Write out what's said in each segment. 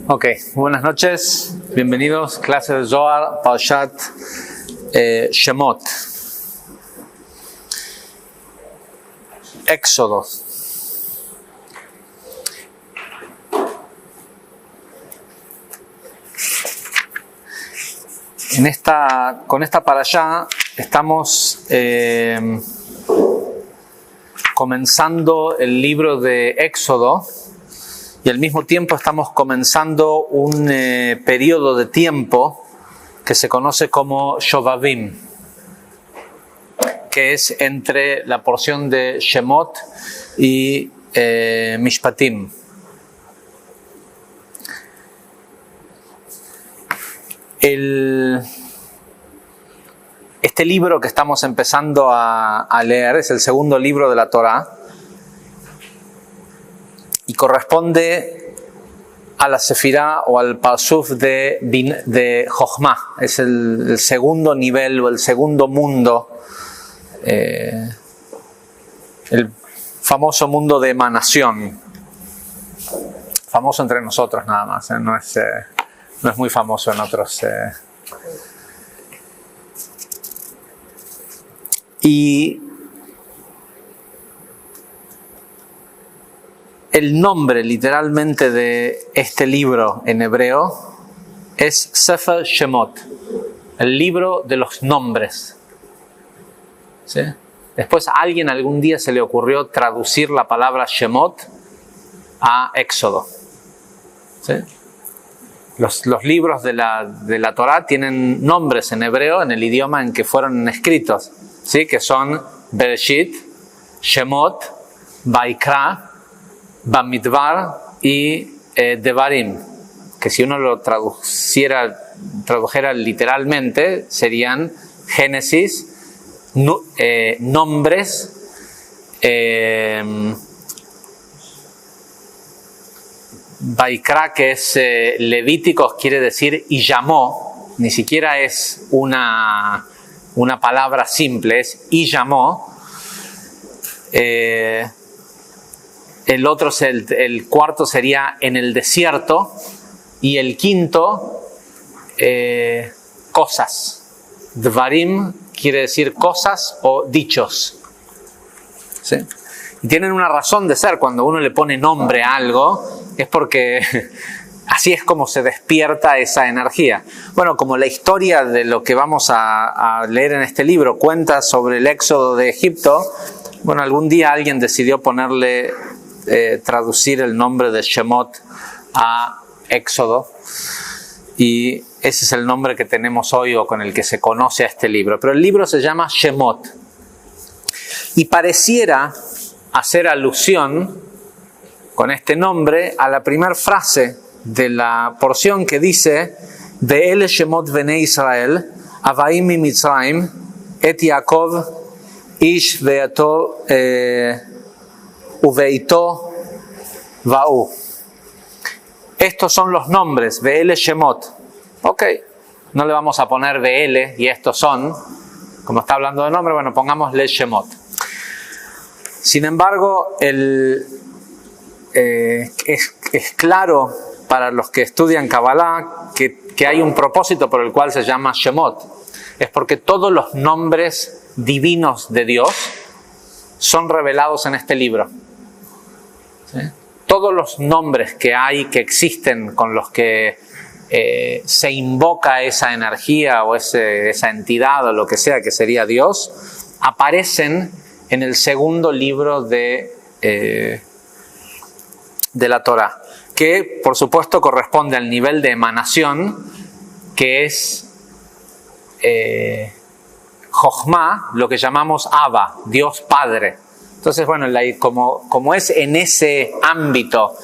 Ok, buenas noches, bienvenidos, clase de Zohar, Parashat Shemot. Éxodo. Con esta parashá estamos comenzando el libro de Éxodo. Y al mismo tiempo estamos comenzando un periodo de tiempo que se conoce como Shovavim, que es entre la porción de Shemot y Mishpatim. Este libro que estamos empezando a leer es el segundo libro de la Torá. Y corresponde a la Sefirá o al Pasuf de Jochma. Es el segundo nivel o el segundo mundo, el famoso mundo de emanación. Famoso entre nosotros nada más, no es muy famoso en otros. Y el nombre literalmente de este libro en hebreo es Sefer Shemot, el libro de los nombres. ¿Sí? Después a alguien algún día se le ocurrió traducir la palabra Shemot a Éxodo. ¿Sí? Los libros de la Torá tienen nombres en hebreo en el idioma en que fueron escritos, ¿sí? Que son Bereshit, Shemot, Vaikra, Bamidbar y Devarim, que si uno lo tradujera literalmente serían Génesis, nombres, Vaikra, que es Levíticos, quiere decir y llamó, ni siquiera es una palabra simple, es y llamó. El otro, el cuarto sería en el desierto y el quinto, cosas. Dvarim quiere decir cosas o dichos. ¿Sí? Y tienen una razón de ser. Cuando uno le pone nombre a algo, es porque así es como se despierta esa energía. Bueno, como la historia de lo que vamos a leer en este libro cuenta sobre el éxodo de Egipto, bueno, algún día alguien decidió traducir el nombre de Shemot a Éxodo, y ese es el nombre que tenemos hoy o con el que se conoce a este libro. Pero el libro se llama Shemot y pareciera hacer alusión con este nombre a la primera frase de la porción que dice Ve'ele Shemot Bnei Israel Avaim mi Mitzrayim et Yaakov ish ve'ato Uveito Va'u. Estos son los nombres, Ve'ele Shemot. Ok, no le vamos a poner Ve'ele y estos son, como está hablando de nombre, bueno, pongámosle Shemot. Sin embargo, es claro para los que estudian Kabbalah que hay un propósito por el cual se llama Shemot. Es porque todos los nombres divinos de Dios son revelados en este libro. ¿Sí? Todos los nombres que hay, que existen, con los que se invoca esa energía o esa entidad o lo que sea que sería Dios, aparecen en el segundo libro de la Torá, que por supuesto corresponde al nivel de emanación que es Jochma, lo que llamamos Abba, Dios Padre. Entonces, bueno, como es en ese ámbito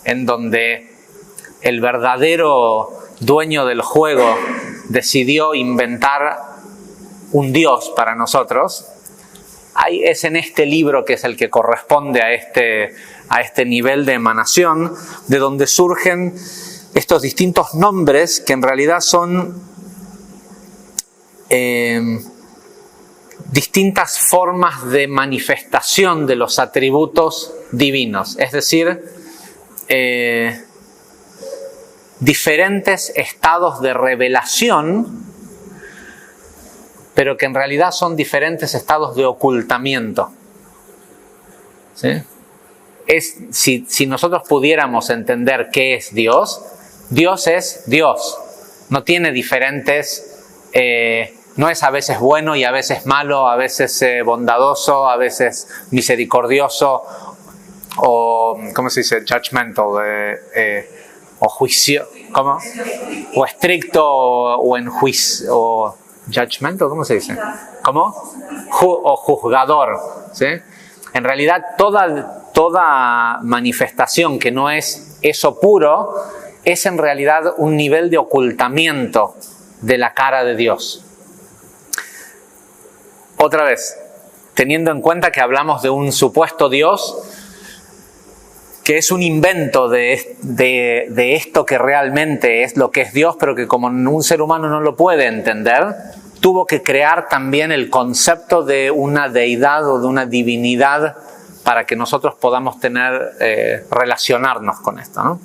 en donde el verdadero dueño del juego decidió inventar un Dios para nosotros, es en este libro que es el que corresponde a este nivel de emanación, de donde surgen estos distintos nombres que en realidad son distintas formas de manifestación de los atributos divinos. Es decir, diferentes estados de revelación, pero que en realidad son diferentes estados de ocultamiento. ¿Sí? Si nosotros pudiéramos entender qué es Dios, Dios es Dios. No tiene diferentes, no es a veces bueno y a veces malo, a veces bondadoso, a veces misericordioso, o, ¿cómo se dice? Judgmental, o juicio, ¿cómo? O estricto, o en juicio, o judgmental, ¿cómo se dice? ¿Cómo? O juzgador, ¿sí? En realidad, toda manifestación que no es eso puro, es en realidad un nivel de ocultamiento de la cara de Dios. Otra vez, teniendo en cuenta que hablamos de un supuesto Dios, que es un invento de esto que realmente es lo que es Dios, pero que como un ser humano no lo puede entender, tuvo que crear también el concepto de una deidad o de una divinidad para que nosotros podamos relacionarnos con esto, ¿no?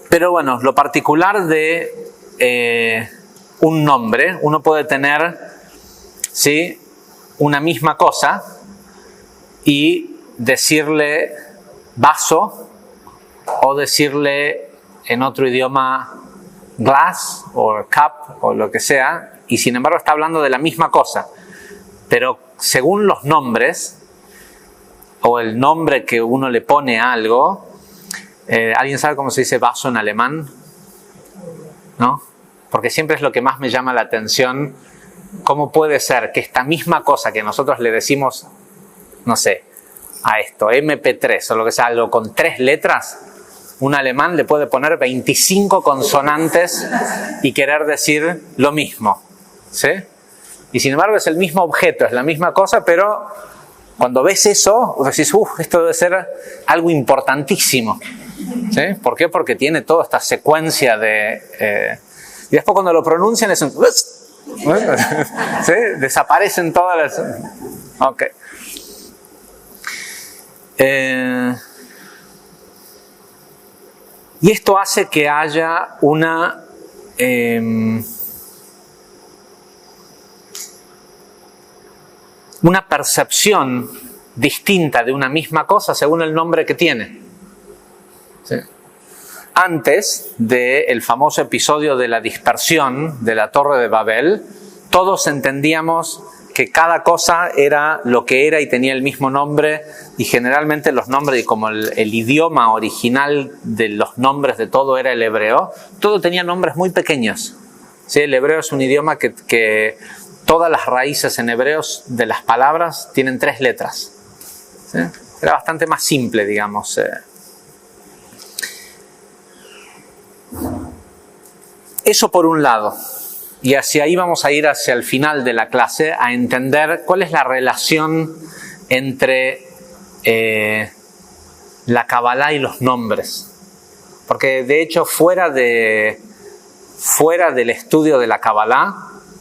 Pero bueno, lo particular de un nombre, uno puede tener, ¿sí?, una misma cosa y decirle vaso o decirle en otro idioma glass o cup o lo que sea, y sin embargo está hablando de la misma cosa, pero según los nombres o el nombre que uno le pone a algo, ¿alguien sabe cómo se dice vaso en alemán? ¿No? Porque siempre es lo que más me llama la atención. ¿Cómo puede ser que esta misma cosa que nosotros le decimos, no sé, a esto, MP3 o lo que sea, algo con 3 letras, un alemán le puede poner 25 consonantes y querer decir lo mismo, ¿sí? Y sin embargo es el mismo objeto, es la misma cosa, pero cuando ves eso, decís, esto debe ser algo importantísimo, ¿sí? ¿Por qué? Porque tiene toda esta secuencia de... y después cuando lo pronuncian es un... ¿sí? Desaparecen todas las... Ok. Y esto hace que haya una percepción distinta de una misma cosa según el nombre que tiene. ¿Sí? Antes del famoso episodio de la dispersión de la Torre de Babel, todos entendíamos que cada cosa era lo que era y tenía el mismo nombre, y generalmente los nombres, y como el idioma original de los nombres de todo era el hebreo, todo tenía nombres muy pequeños. ¿Sí? El hebreo es un idioma que todas las raíces en hebreos de las palabras tienen 3 letras. ¿Sí? Era bastante más simple, digamos. Eso por un lado. Y hacia ahí vamos a ir hacia el final de la clase a entender cuál es la relación entre la Kabbalah y los nombres. Porque de hecho fuera del estudio de la Kabbalah,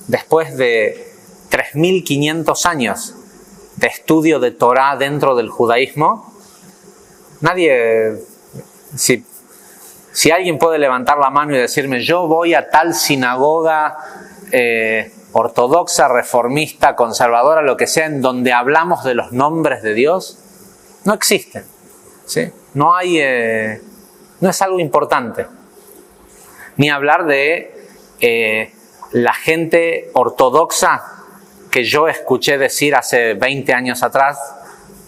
después de 3.500 años de estudio de Torah dentro del judaísmo, nadie... Si alguien puede levantar la mano y decirme, yo voy a tal sinagoga ortodoxa, reformista, conservadora, lo que sea, en donde hablamos de los nombres de Dios, no existen. ¿Sí? No es algo importante. Ni hablar de la gente ortodoxa que yo escuché decir hace 20 años atrás,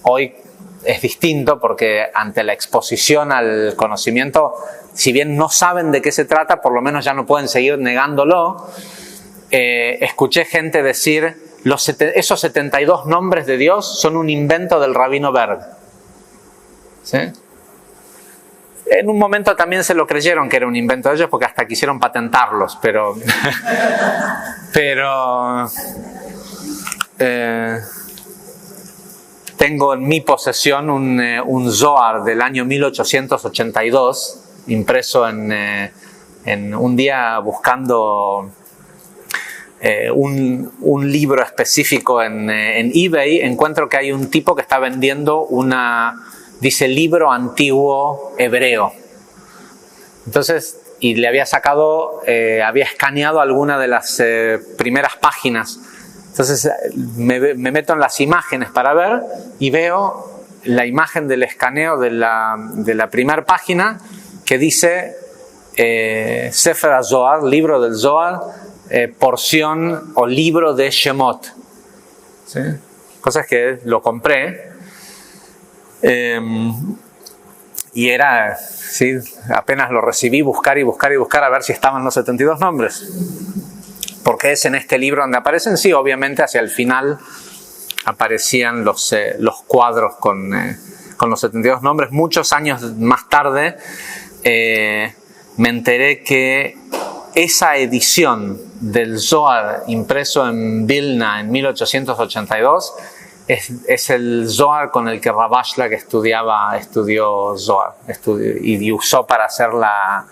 hoy es distinto porque ante la exposición al conocimiento, si bien no saben de qué se trata, por lo menos ya no pueden seguir negándolo. Escuché gente decir, esos 72 nombres de Dios son un invento del Rabino Berg. ¿Sí? En un momento también se lo creyeron que era un invento de ellos porque hasta quisieron patentarlos, pero tengo en mi posesión un Zohar del año 1882, impreso en un día buscando un libro específico en eBay. Encuentro que hay un tipo que está vendiendo dice libro antiguo hebreo. Entonces, y le había sacado, había escaneado alguna de las primeras páginas. Entonces me meto en las imágenes para ver y veo la imagen del escaneo de la primera página que dice Sefer HaZohar, libro del Zohar, porción o libro de Shemot. ¿Sí? Cosas que lo compré. Y era, ¿sí? Apenas lo recibí, buscar a ver si estaban los 72 nombres. Porque es en este libro donde aparecen. Sí, obviamente hacia el final aparecían los cuadros con los 72 nombres. Muchos años más tarde me enteré que esa edición del Zohar impreso en Vilna en 1882 es el Zohar con el que Rav Ashlag estudió Zohar y usó para hacer la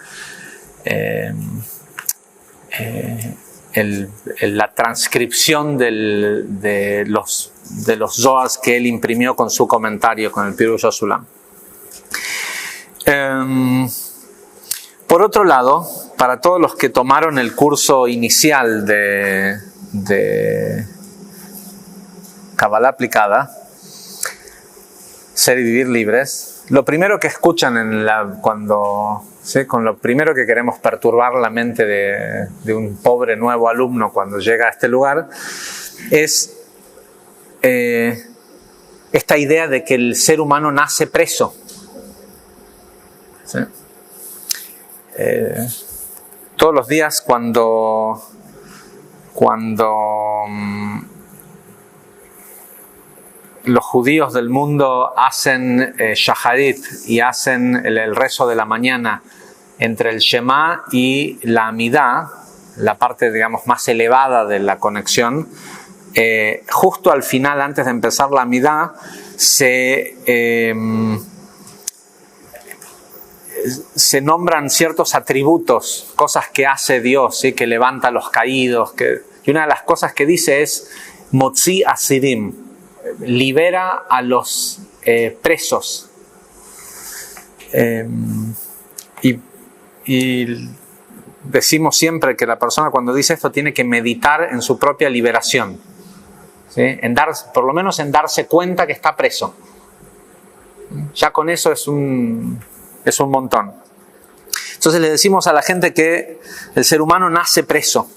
transcripción de los Zohars que él imprimió con su comentario, con el Pirush HaSulam. Por otro lado, para todos los que tomaron el curso inicial de Kabbalah aplicada, Ser y Vivir Libres, lo primero que escuchan con lo primero que queremos perturbar la mente de un pobre nuevo alumno cuando llega a este lugar, es esta idea de que el ser humano nace preso. ¿Sí? Todos los días cuando los judíos del mundo hacen Shaharit y hacen el rezo de la mañana entre el Shema y la Amidá, la parte, digamos, más elevada de la conexión, justo al final, antes de empezar la Amidá, se nombran ciertos atributos, cosas que hace Dios, ¿sí? Que levanta a los caídos, y una de las cosas que dice es Motzi Asirim, libera a los presos. Y decimos siempre que la persona cuando dice esto tiene que meditar en su propia liberación, ¿sí? Por lo menos en darse cuenta que está preso. Ya con eso es un montón. Entonces le decimos a la gente que el ser humano nace preso,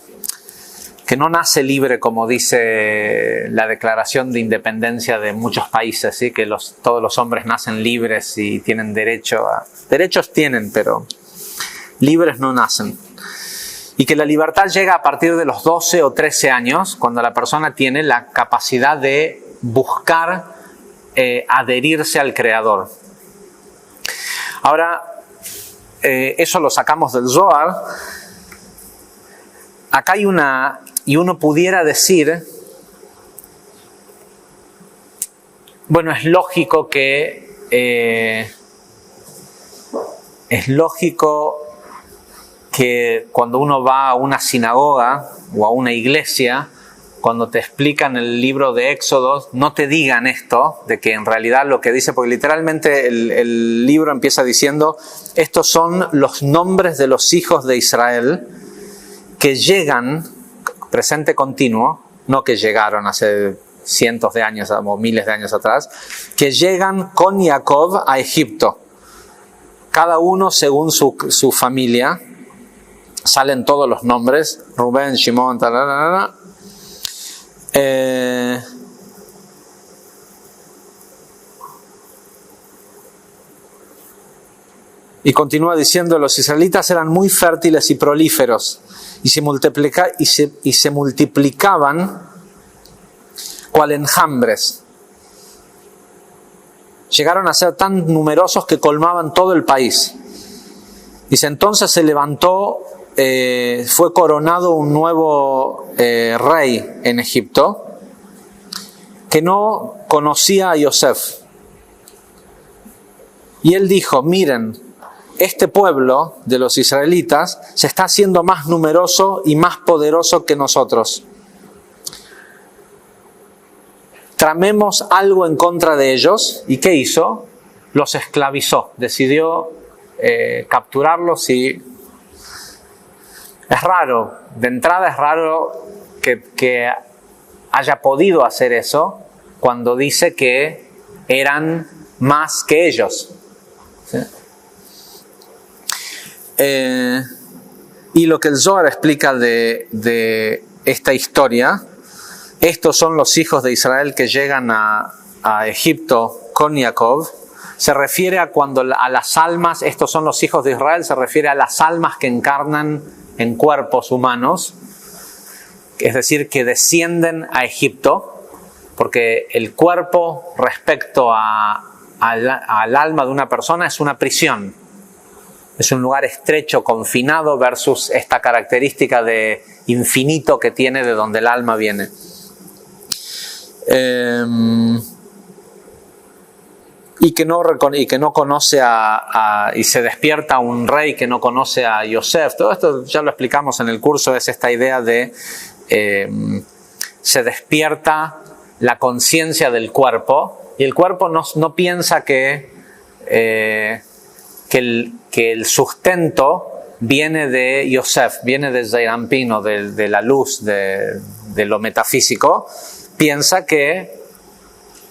que no nace libre como dice la Declaración de Independencia de muchos países, ¿sí? Que todos los hombres nacen libres y tienen derechos tienen, pero libres no nacen. Y que la libertad llega a partir de los 12 o 13 años, cuando la persona tiene la capacidad de buscar adherirse al Creador. Ahora, eso lo sacamos del Zohar. Acá hay y uno pudiera decir, bueno, es lógico que cuando uno va a una sinagoga o a una iglesia, cuando te explican el libro de Éxodo, no te digan esto, de que en realidad lo que dice, porque literalmente el libro empieza diciendo, estos son los nombres de los hijos de Israel que llegan, presente continuo, no que llegaron hace cientos de años o miles de años atrás, que llegan con Jacob a Egipto. Cada uno según su familia, salen todos los nombres, Rubén, Shimón, y continúa diciendo, los israelitas eran muy fértiles y prolíferos y se multiplicaban cual enjambres. Llegaron a ser tan numerosos que colmaban todo el país. Dice, entonces se levantó, fue coronado un nuevo rey en Egipto que no conocía a Yosef. Y él dijo, miren, este pueblo de los israelitas se está haciendo más numeroso y más poderoso que nosotros. Tramemos algo en contra de ellos. ¿Y qué hizo? los esclavizó, decidió capturarlos y es raro, de entrada es raro que haya podido hacer eso cuando dice que eran más que ellos. ¿Sí? Y lo que el Zohar explica de esta historia, estos son los hijos de Israel que llegan a Egipto con Jacob, se refiere a cuando a las almas, estos son los hijos de Israel, se refiere a las almas que encarnan en cuerpos humanos, es decir, que descienden a Egipto, porque el cuerpo respecto al alma de una persona es una prisión. Es un lugar estrecho, confinado, versus esta característica de infinito que tiene de donde el alma viene. Y que no conoce y se despierta un rey que no conoce a Yosef. Todo esto ya lo explicamos en el curso, es esta idea de se despierta la conciencia del cuerpo y el cuerpo no piensa que el sustento viene de Yosef, viene de Zeirampino, de la luz, de lo metafísico. Piensa que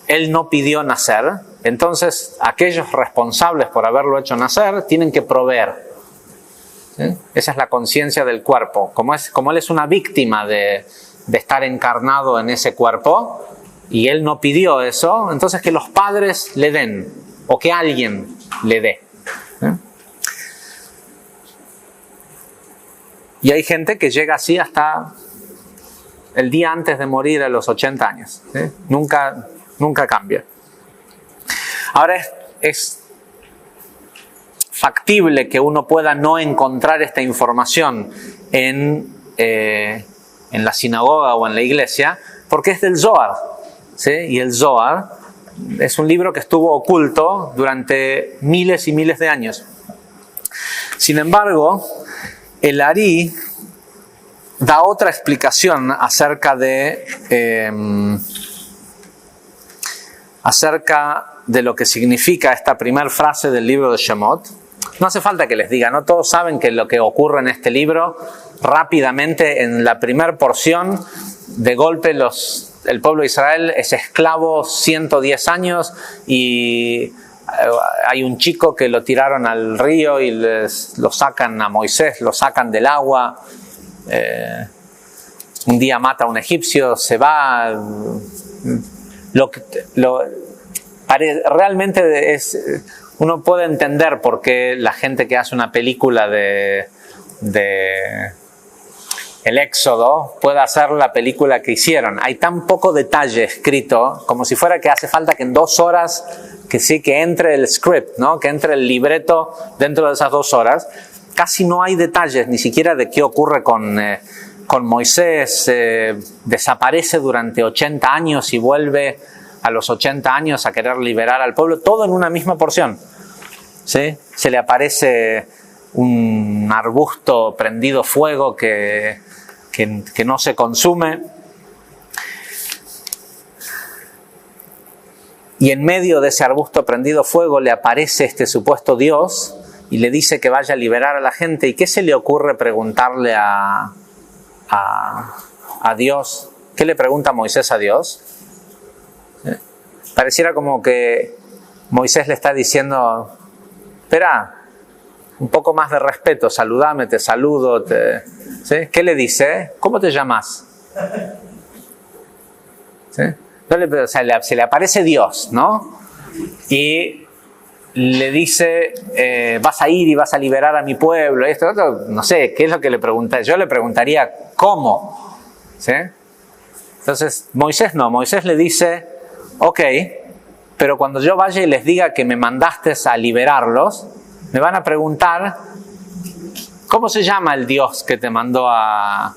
él no pidió nacer, entonces aquellos responsables por haberlo hecho nacer tienen que proveer. ¿Sí? Esa es la conciencia del cuerpo. Como él es una víctima de estar encarnado en ese cuerpo y él no pidió eso, entonces que los padres le den o que alguien le dé. Y hay gente que llega así hasta el día antes de morir a los 80 años. ¿Sí? Nunca cambia. Ahora es factible que uno pueda no encontrar esta información en la sinagoga o en la iglesia, porque es del Zohar. ¿Sí? Y el Zohar es un libro que estuvo oculto durante miles y miles de años. Sin embargo, el Ari da otra explicación acerca de lo que significa esta primera frase del libro de Shemot. No hace falta que les diga, ¿no? Todos saben que lo que ocurre en este libro, rápidamente en la primera porción, de golpe el pueblo de Israel es esclavo 110 años y hay un chico que lo tiraron al río y lo sacan a Moisés, lo sacan del agua. Un día mata a un egipcio, se va. Realmente uno puede entender por qué la gente que hace una película de el Éxodo puede hacer la película que hicieron. Hay tan poco detalle escrito, como si fuera que hace falta que en 2 horas que entre el script, ¿no? Que entre el libreto dentro de esas 2 horas. Casi no hay detalles, ni siquiera de qué ocurre con Moisés. Desaparece durante 80 años y vuelve a los 80 años a querer liberar al pueblo, todo en una misma porción. ¿Sí? Se le aparece un arbusto prendido fuego que no se consume. Y en medio de ese arbusto prendido fuego le aparece este supuesto Dios y le dice que vaya a liberar a la gente. ¿Y qué se le ocurre preguntarle a Dios? ¿Qué le pregunta Moisés a Dios? Pareciera como que Moisés le está diciendo: espera, un poco más de respeto, saludame, te saludo. ¿Sí? ¿Qué le dice? ¿Cómo te llamas? ¿Sí? Se le aparece Dios, ¿no? Y le dice: vas a ir y vas a liberar a mi pueblo. Esto, otro, no sé, ¿qué es lo que le pregunta? Yo le preguntaría: ¿cómo? ¿Sí? Entonces, Moisés le dice: ok, pero cuando yo vaya y les diga que me mandaste a liberarlos, me van a preguntar: ¿cómo se llama el Dios que te mandó a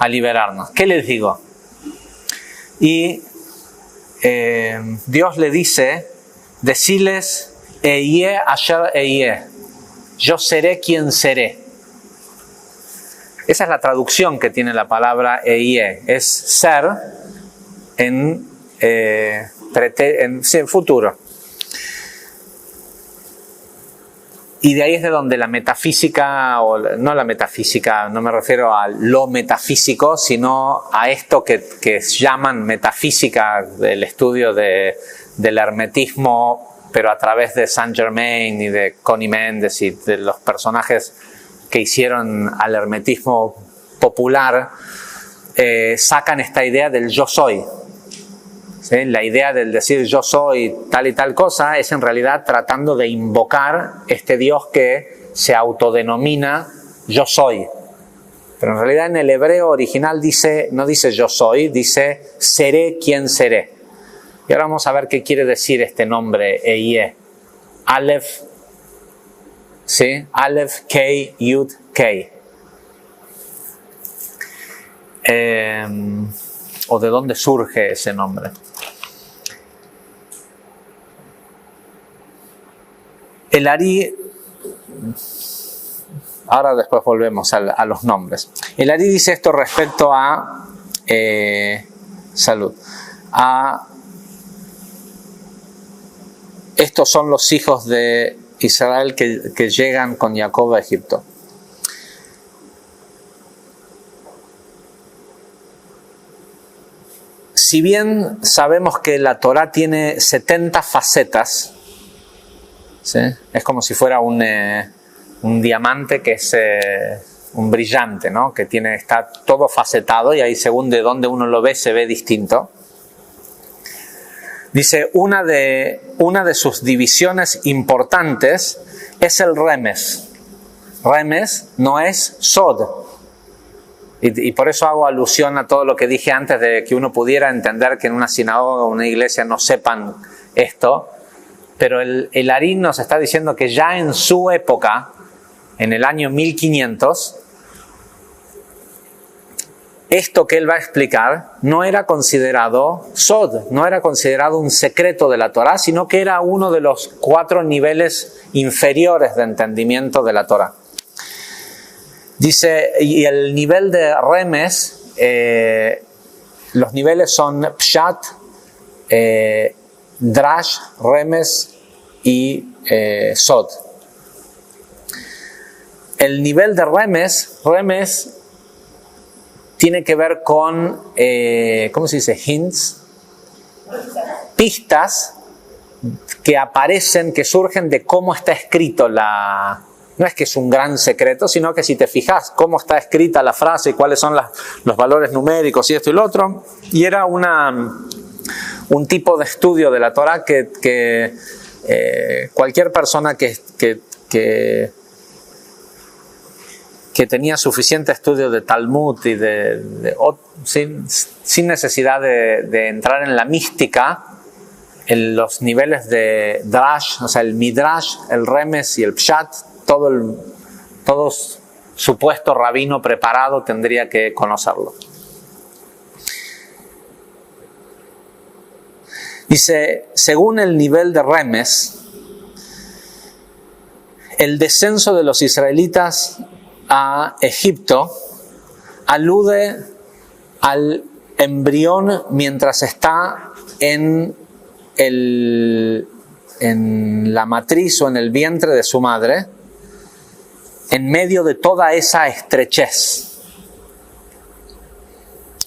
liberarnos? ¿Qué les digo? Y Dios le dice: deciles Eyeh asher eyeh, yo seré quien seré. Esa es la traducción que tiene la palabra Eyeh, es ser en futuro. Y de ahí es de donde la metafísica, o no la metafísica, no me refiero a lo metafísico, sino a esto que llaman metafísica, del estudio del hermetismo, pero a través de Saint Germain y de Connie Méndez y de los personajes que hicieron al hermetismo popular, sacan esta idea del yo soy. ¿Sí? La idea del decir yo soy tal y tal cosa es en realidad tratando de invocar este Dios que se autodenomina yo soy. Pero en realidad en el hebreo original no dice yo soy, dice seré quien seré. Y ahora vamos a ver qué quiere decir este nombre Ehyeh. Aleph, ¿sí? Aleph, Kei, Yud, Kei. O de dónde surge ese nombre. El Ari, ahora después volvemos a los nombres. El Ari dice esto respecto a estos son los hijos de Israel que llegan con Jacob a Egipto. Si bien sabemos que la Torá tiene 70 facetas, ¿sí? Es como si fuera un diamante que es un brillante, ¿no? Que está todo facetado y ahí según de dónde uno lo ve se ve distinto. Dice, una de sus divisiones importantes es el remes. Remes no es sod. Y por eso hago alusión a todo lo que dije antes de que uno pudiera entender que en una sinagoga o una iglesia no sepan esto. Pero el Ari nos está diciendo que ya en su época, en el año 1500, esto que él va a explicar no era considerado sod, no era considerado un secreto de la Torá, sino que era uno de los 4 niveles inferiores de entendimiento de la Torá. Dice, y el nivel de remes, los niveles son pshat, drash, remes y sod. El nivel de remes tiene que ver con, ¿cómo se dice? Hints, pistas que aparecen, que surgen de cómo está escrito no es que es un gran secreto, sino que si te fijas cómo está escrita la frase y cuáles son los valores numéricos y esto y lo otro, y era un tipo de estudio de la Torá que cualquier persona que tenía suficiente estudio de Talmud y sin necesidad de entrar en la mística, en los niveles de Drash, o sea, el Midrash, el Remes y el Pshat, todo supuesto rabino preparado tendría que conocerlo. Dice, según el nivel de Remes, el descenso de los israelitas a Egipto alude al embrión mientras está en la matriz o en el vientre de su madre, en medio de toda esa estrechez.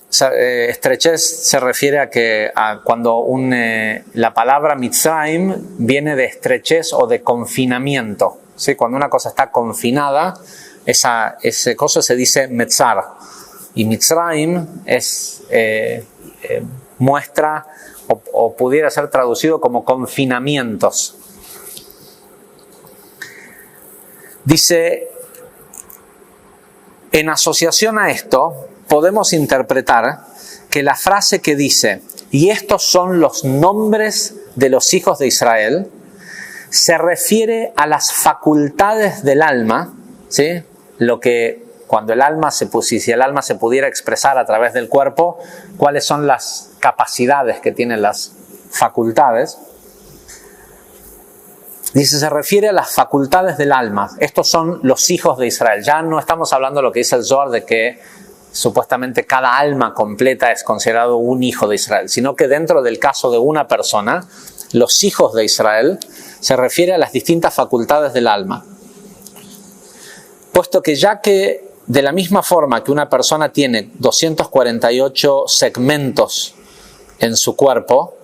Estrechez se refiere a cuando la palabra Mitzrayim viene de estrechez o de confinamiento, ¿sí? Cuando una cosa está confinada, ese cosa se dice Metzar, y Mitzrayim muestra o pudiera ser traducido como confinamientos. Dice, en asociación a esto, podemos interpretar que la frase que dice, y estos son los nombres de los hijos de Israel, se refiere a las facultades del alma, ¿sí? Cuando si el alma se pudiera expresar a través del cuerpo, cuáles son las capacidades que tienen las facultades. Dice, se refiere a las facultades del alma. Estos son los hijos de Israel. Ya no estamos hablando de lo que dice el Zohar de que supuestamente cada alma completa es considerado un hijo de Israel, sino que dentro del caso de una persona, los hijos de Israel se refiere a las distintas facultades del alma. puesto que ya que de la misma forma que una persona tiene 248 segmentos en su cuerpo,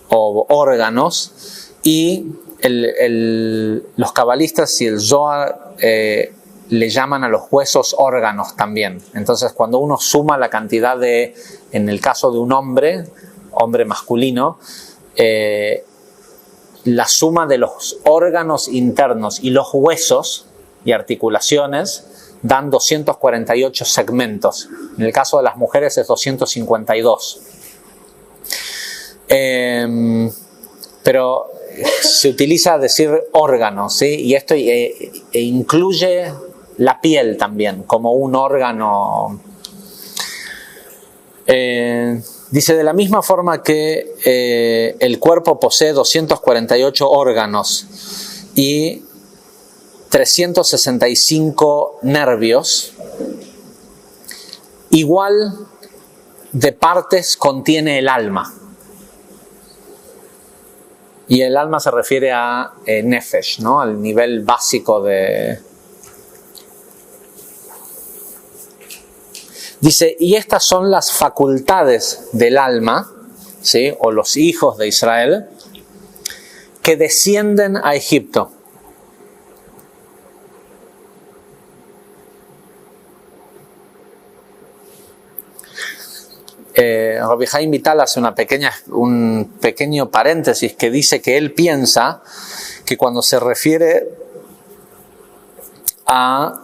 o órganos, y los cabalistas y el Zohar le llaman a los huesos órganos también. Entonces, cuando uno suma la cantidad en el caso de un hombre masculino, la suma de los órganos internos y los huesos y articulaciones dan 248 segmentos. En el caso de las mujeres es 252. Pero se utiliza decir órganos, ¿sí? Y esto incluye la piel también como un órgano. Dice, de la misma forma que el cuerpo posee 248 órganos y 365 nervios, igual de partes contiene el alma. Y el alma se refiere a nefesh, ¿no? Al nivel básico de... Dice, y estas son las facultades del alma, ¿sí? O los hijos de Israel, que descienden a Egipto. Rabbi Haim Vital hace un pequeño paréntesis que dice que él piensa que cuando se refiere a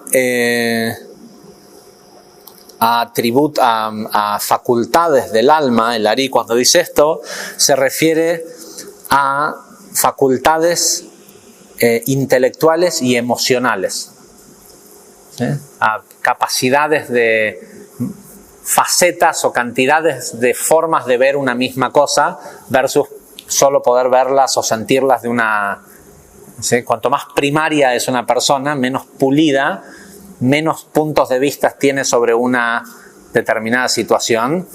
facultades del alma, el Ari, cuando dice esto, se refiere a facultades intelectuales y emocionales, ¿sí? A capacidades de facetas o cantidades de formas de ver una misma cosa versus solo poder verlas o sentirlas de una... ¿sí? Cuanto más primaria es una persona, menos pulida, menos puntos de vista tiene sobre una determinada situación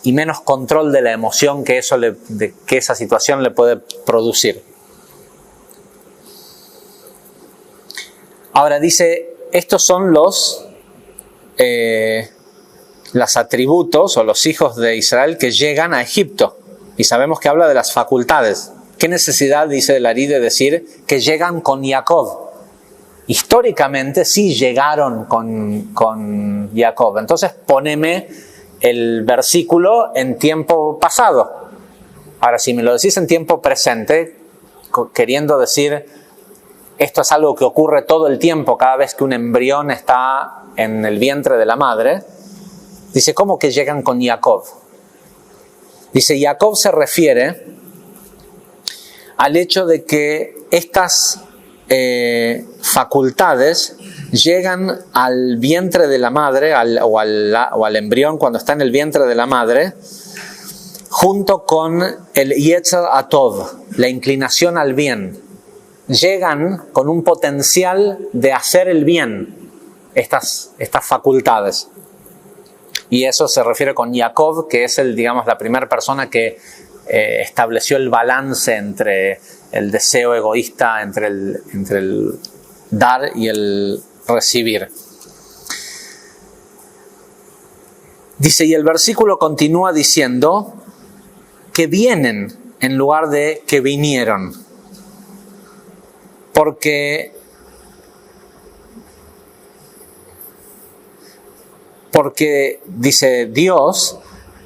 y menos control de la emoción que esa situación le puede producir. Ahora dice, estos son los atributos o los hijos de Israel que llegan a Egipto. Y sabemos que habla de las facultades. ¿Qué necesidad, dice el Ari, de decir que llegan con Jacob? Históricamente sí llegaron con Jacob. Entonces poneme el versículo en tiempo pasado. Ahora, si me lo decís en tiempo presente, queriendo decir esto es algo que ocurre todo el tiempo cada vez que un embrión está en el vientre de la madre, dice, ¿cómo que llegan con Jacob? Dice, Jacob se refiere al hecho de que estas facultades llegan al vientre de la madre o al embrión cuando está en el vientre de la madre, junto con el Yetzer Atov, la inclinación al bien. Llegan con un potencial de hacer el bien, estas facultades. Y eso se refiere con Jacob, que es la primera persona que estableció el balance entre el deseo egoísta, entre el dar y el recibir. Dice, y el versículo continúa diciendo que vienen en lugar de que vinieron. Porque dice, Dios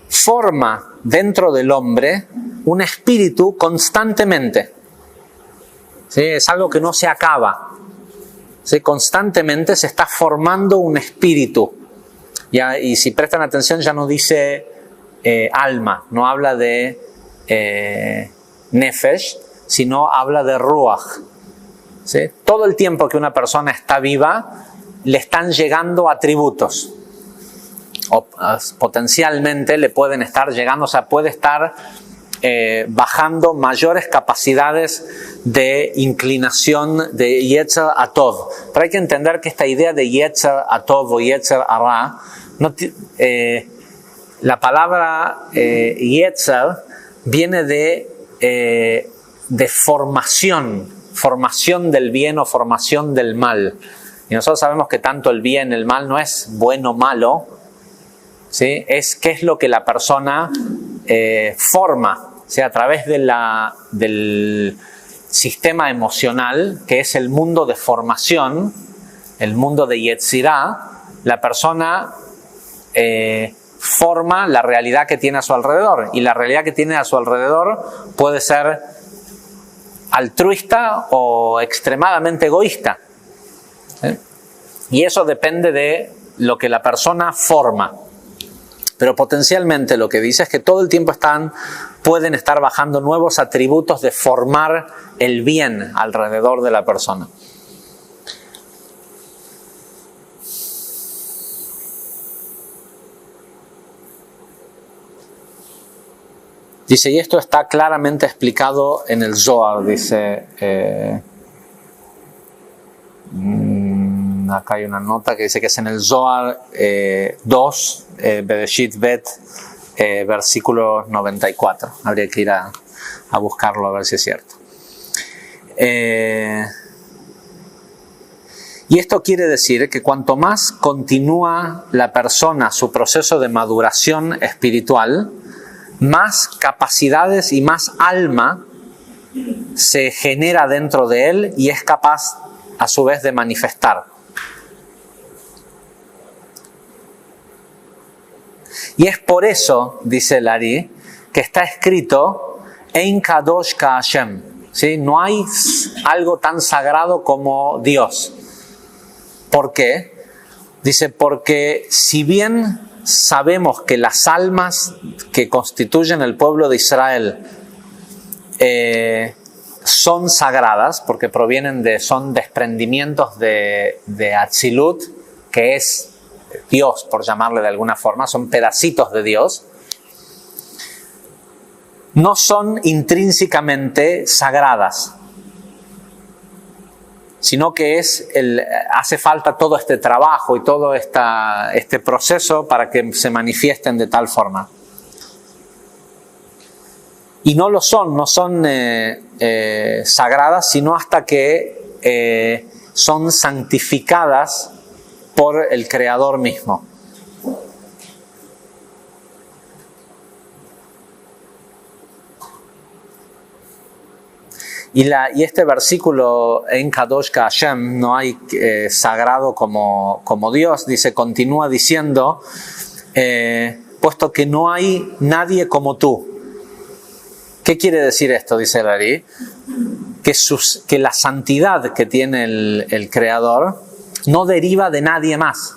forma dentro del hombre un espíritu constantemente. ¿Sí? Es algo que no se acaba. ¿Sí? Constantemente se está formando un espíritu. Y si prestan atención ya no dice alma, no habla de nefesh, sino habla de ruach. ¿Sí? Todo el tiempo que una persona está viva, le están llegando atributos. O potencialmente le pueden estar llegando, o sea, puede estar bajando mayores capacidades de inclinación de Yetzer Atov. Pero hay que entender que esta idea de Yetzer Atov o Yetzer Hara, la palabra Yetzer viene de formación, formación del bien o formación del mal. Y nosotros sabemos que tanto el bien, el mal no es bueno o malo, ¿sí? Es qué es lo que la persona forma, ¿sí? A través del sistema emocional, que es el mundo de formación, el mundo de Yetzirah, la persona forma la realidad que tiene a su alrededor. Y la realidad que tiene a su alrededor puede ser altruista o extremadamente egoísta. ¿Sí? Y eso depende de lo que la persona forma. Pero potencialmente lo que dice es que todo el tiempo pueden estar bajando nuevos atributos de formar el bien alrededor de la persona. Dice, y esto está claramente explicado en el Zohar, dice, acá hay una nota que dice que es en el Zohar 2, Bereshit Bet, versículo 94. Habría que ir a buscarlo a ver si es cierto. Y esto quiere decir que cuanto más continúa la persona su proceso de maduración espiritual, más capacidades y más alma se genera dentro de él y es capaz a su vez de manifestar. Y es por eso, dice el Ari, que está escrito Ein Kadosh Ka Hashem, ¿sí? No hay algo tan sagrado como Dios. ¿Por qué? Dice, porque si bien sabemos que las almas que constituyen el pueblo de Israel son sagradas, porque son desprendimientos de Atzilut, que es Dios, por llamarle de alguna forma, son pedacitos de Dios, no son intrínsecamente sagradas, sino que hace falta todo este trabajo y todo este proceso para que se manifiesten de tal forma. Y no son sagradas, sino hasta que son santificadas por el Creador mismo. Y este versículo en Kadosh Ka Hashem, no hay sagrado como Dios, dice, continúa diciendo, puesto que no hay nadie como tú. ¿Qué quiere decir esto? Dice el Ari, que la santidad que tiene el Creador no deriva de nadie más.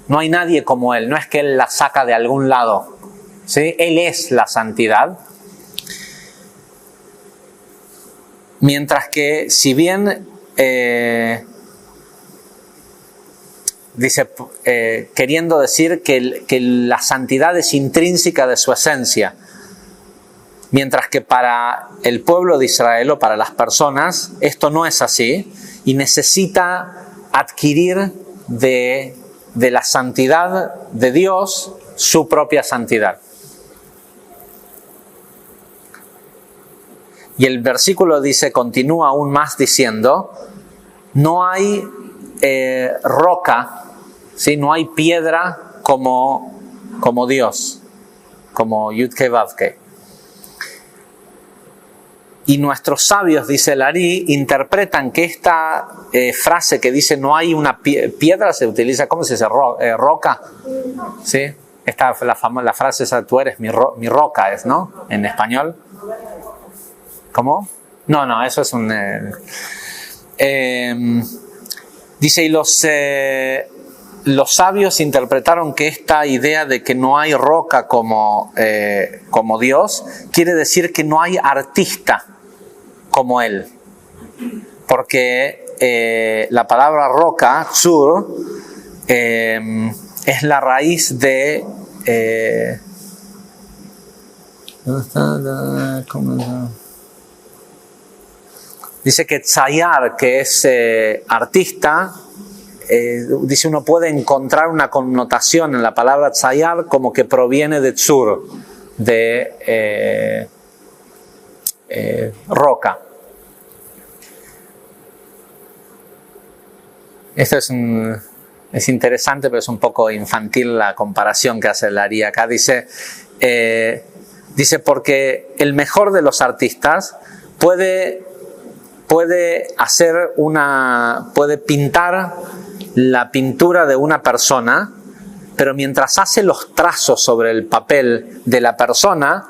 No hay nadie como Él, no es que Él la saca de algún lado, ¿sí? Él es la santidad. Mientras que, si bien dice, queriendo decir que la santidad es intrínseca de su esencia, mientras que para el pueblo de Israel o para las personas esto no es así y necesita adquirir de la santidad de Dios su propia santidad. Y el versículo dice, continúa aún más diciendo, no hay roca, ¿sí? No hay piedra como Dios, como Yud-Kei Vav-Kei. Y nuestros sabios, dice el Ari, interpretan que esta frase que dice no hay una piedra, se utiliza, ¿cómo se dice? Roca, ¿sí? Esta la frase esa, tú eres mi roca, es, ¿no? En español. ¿Cómo? No, eso es un... dice, y los sabios interpretaron que esta idea de que no hay roca como Dios, quiere decir que no hay artista como Él. Porque la palabra roca, tzur, es la raíz de... ¿dónde está? ¿Cómo? Dice que tzayar, que es artista, dice uno puede encontrar una connotación en la palabra tzayar como que proviene de tzur, de roca. Esto es interesante, pero es un poco infantil la comparación que hace Lari acá. Dice, porque el mejor de los artistas puede pintar la pintura de una persona, pero mientras hace los trazos sobre el papel de la persona,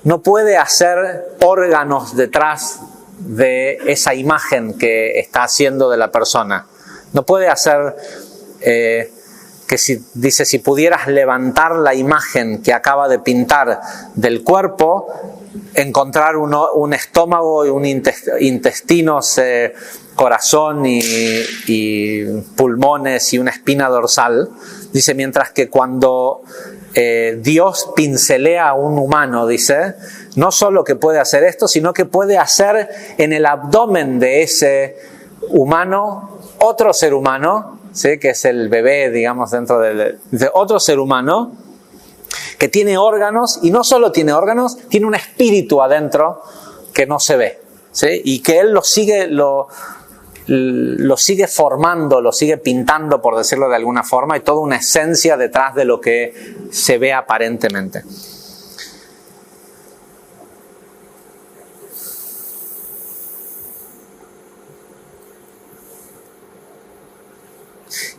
no puede hacer órganos detrás de esa imagen que está haciendo de la persona. No puede hacer si pudieras levantar la imagen que acaba de pintar del cuerpo, encontrar un estómago y un intestinos, corazón y pulmones y una espina dorsal. Dice, mientras que cuando Dios pincelea a un humano, dice, no solo que puede hacer esto, sino que puede hacer en el abdomen de ese humano otro ser humano, ¿sí? Que es el bebé, digamos, dentro de otro ser humano que tiene órganos, y no solo tiene órganos, tiene un espíritu adentro que no se ve, ¿sí? Y que él lo sigue formando, lo sigue pintando, por decirlo de alguna forma, y toda una esencia detrás de lo que se ve aparentemente.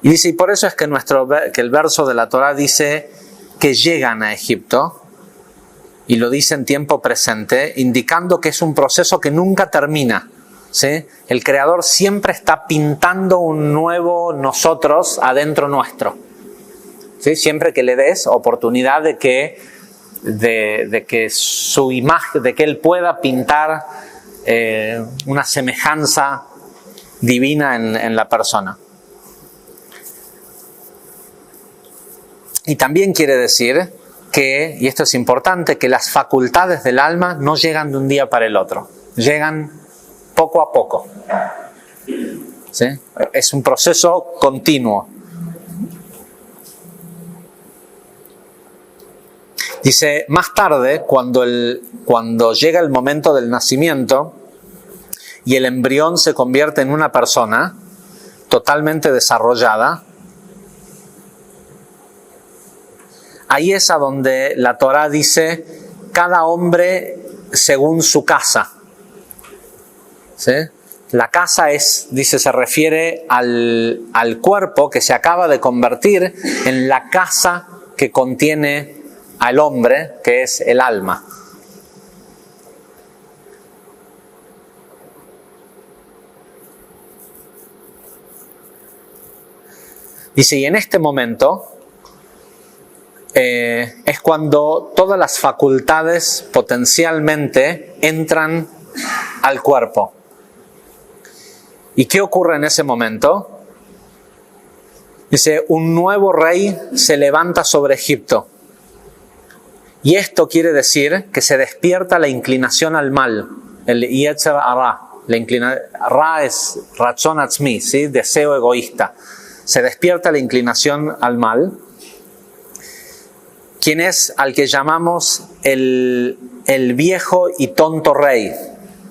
Y dice, y por eso es que el verso de la Torá dice que llegan a Egipto, y lo dice en tiempo presente, indicando que es un proceso que nunca termina, ¿sí? El Creador siempre está pintando un nuevo nosotros adentro nuestro, ¿sí? Siempre que le des oportunidad de que su imagen, de que Él pueda pintar una semejanza divina en la persona. Y también quiere decir que, y esto es importante, que las facultades del alma no llegan de un día para el otro, llegan poco a poco, ¿sí? Es un proceso continuo. Dice, más tarde, cuando llega el momento del nacimiento y el embrión se convierte en una persona totalmente desarrollada, ahí es a donde la Torá dice, cada hombre según su casa, ¿sí? La casa se refiere al cuerpo que se acaba de convertir en la casa que contiene al hombre, que es el alma. Dice, y en este momento es cuando todas las facultades potencialmente entran al cuerpo. ¿Y qué ocurre en ese momento? Dice, un nuevo rey se levanta sobre Egipto. Y esto quiere decir que se despierta la inclinación al mal, el Yetzer Hara. Ra es Ratzon Atzmi, ¿sí? Deseo egoísta. Se despierta la inclinación al mal. ¿Quién es al que llamamos el viejo y tonto rey?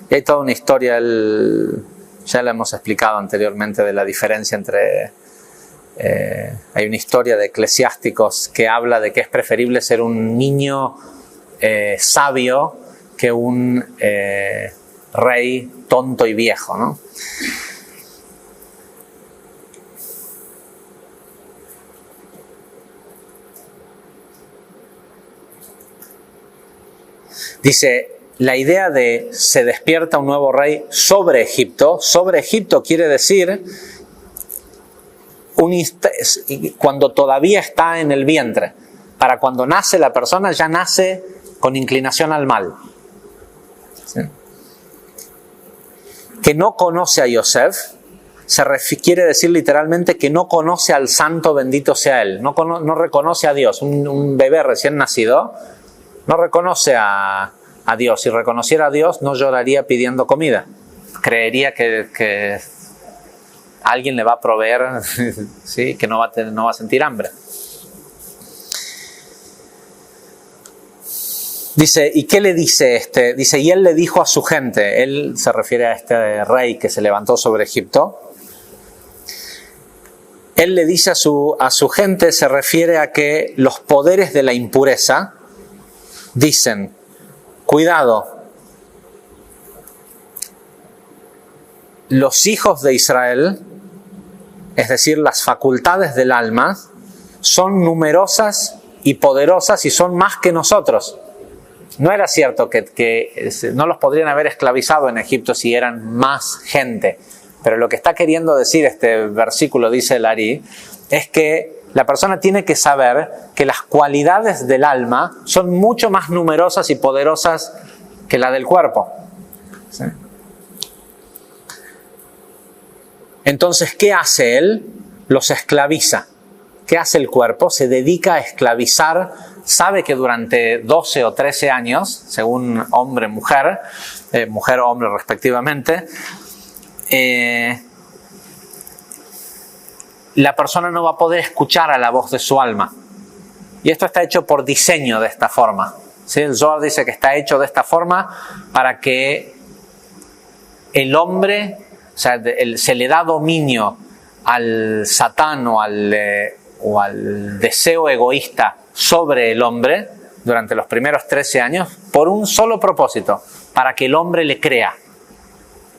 Y hay toda una historia, ya la hemos explicado anteriormente, de la diferencia entre... hay una historia de eclesiásticos que habla de que es preferible ser un niño sabio que un rey tonto y viejo, ¿no? Dice, la idea de se despierta un nuevo rey sobre Egipto quiere decir cuando todavía está en el vientre. Para cuando nace la persona, ya nace con inclinación al mal. ¿Sí? Que no conoce a Yosef, quiere decir literalmente que no conoce al santo, bendito sea él. No reconoce a Dios. Un bebé recién nacido no reconoce a Dios. Si reconociera a Dios, no lloraría pidiendo comida. Creería que alguien le va a proveer, ¿sí? Que no va a sentir hambre. Dice, ¿y qué le dice este? Dice, y él le dijo a su gente, él se refiere a este rey que se levantó sobre Egipto, él le dice a su gente, se refiere a que los poderes de la impureza dicen, cuidado, los hijos de Israel, es decir, las facultades del alma, son numerosas y poderosas y son más que nosotros. No era cierto que no los podrían haber esclavizado en Egipto si eran más gente. Pero lo que está queriendo decir este versículo, dice el Ari, es que la persona tiene que saber que las cualidades del alma son mucho más numerosas y poderosas que la del cuerpo. ¿Sí? Entonces, ¿qué hace él? Los esclaviza. ¿Qué hace el cuerpo? Se dedica a esclavizar. Sabe que durante 12 o 13 años, según hombre, mujer, mujer o hombre respectivamente, la persona no va a poder escuchar a la voz de su alma. Y esto está hecho por diseño de esta forma. ¿Sí? El Zohar dice que está hecho de esta forma para que el hombre, o sea, se le da dominio al Satán o al deseo egoísta sobre el hombre durante los primeros 13 años por un solo propósito, para que el hombre le crea.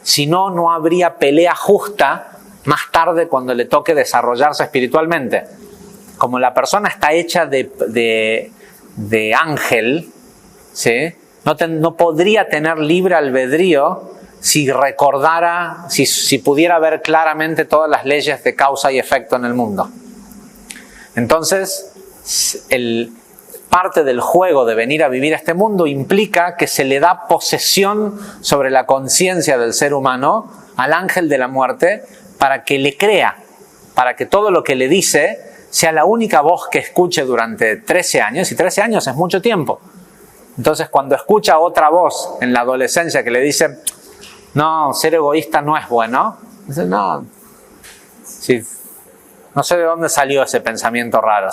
Si no, no habría pelea justa más tarde cuando le toque desarrollarse espiritualmente. Como la persona está hecha de ángel, ¿sí? No podría tener libre albedrío si recordara, si pudiera ver claramente todas las leyes de causa y efecto en el mundo. Entonces, parte del juego de venir a vivir a este mundo implica que se le da posesión sobre la conciencia del ser humano al ángel de la muerte para que le crea, para que todo lo que le dice sea la única voz que escuche durante 13 años, y 13 años es mucho tiempo. Entonces, cuando escucha otra voz en la adolescencia que le dice, no, ser egoísta no es bueno, dice, no, sí, no sé de dónde salió ese pensamiento raro.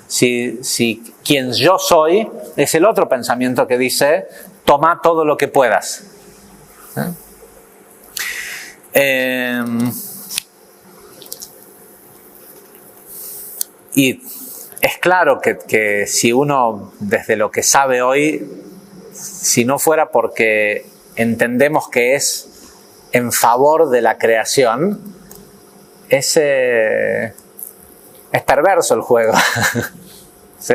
Si quien yo soy es el otro pensamiento que dice, toma todo lo que puedas. Y es claro que si uno, desde lo que sabe hoy, si no fuera porque entendemos que es en favor de la creación, es perverso el juego. ¿Sí?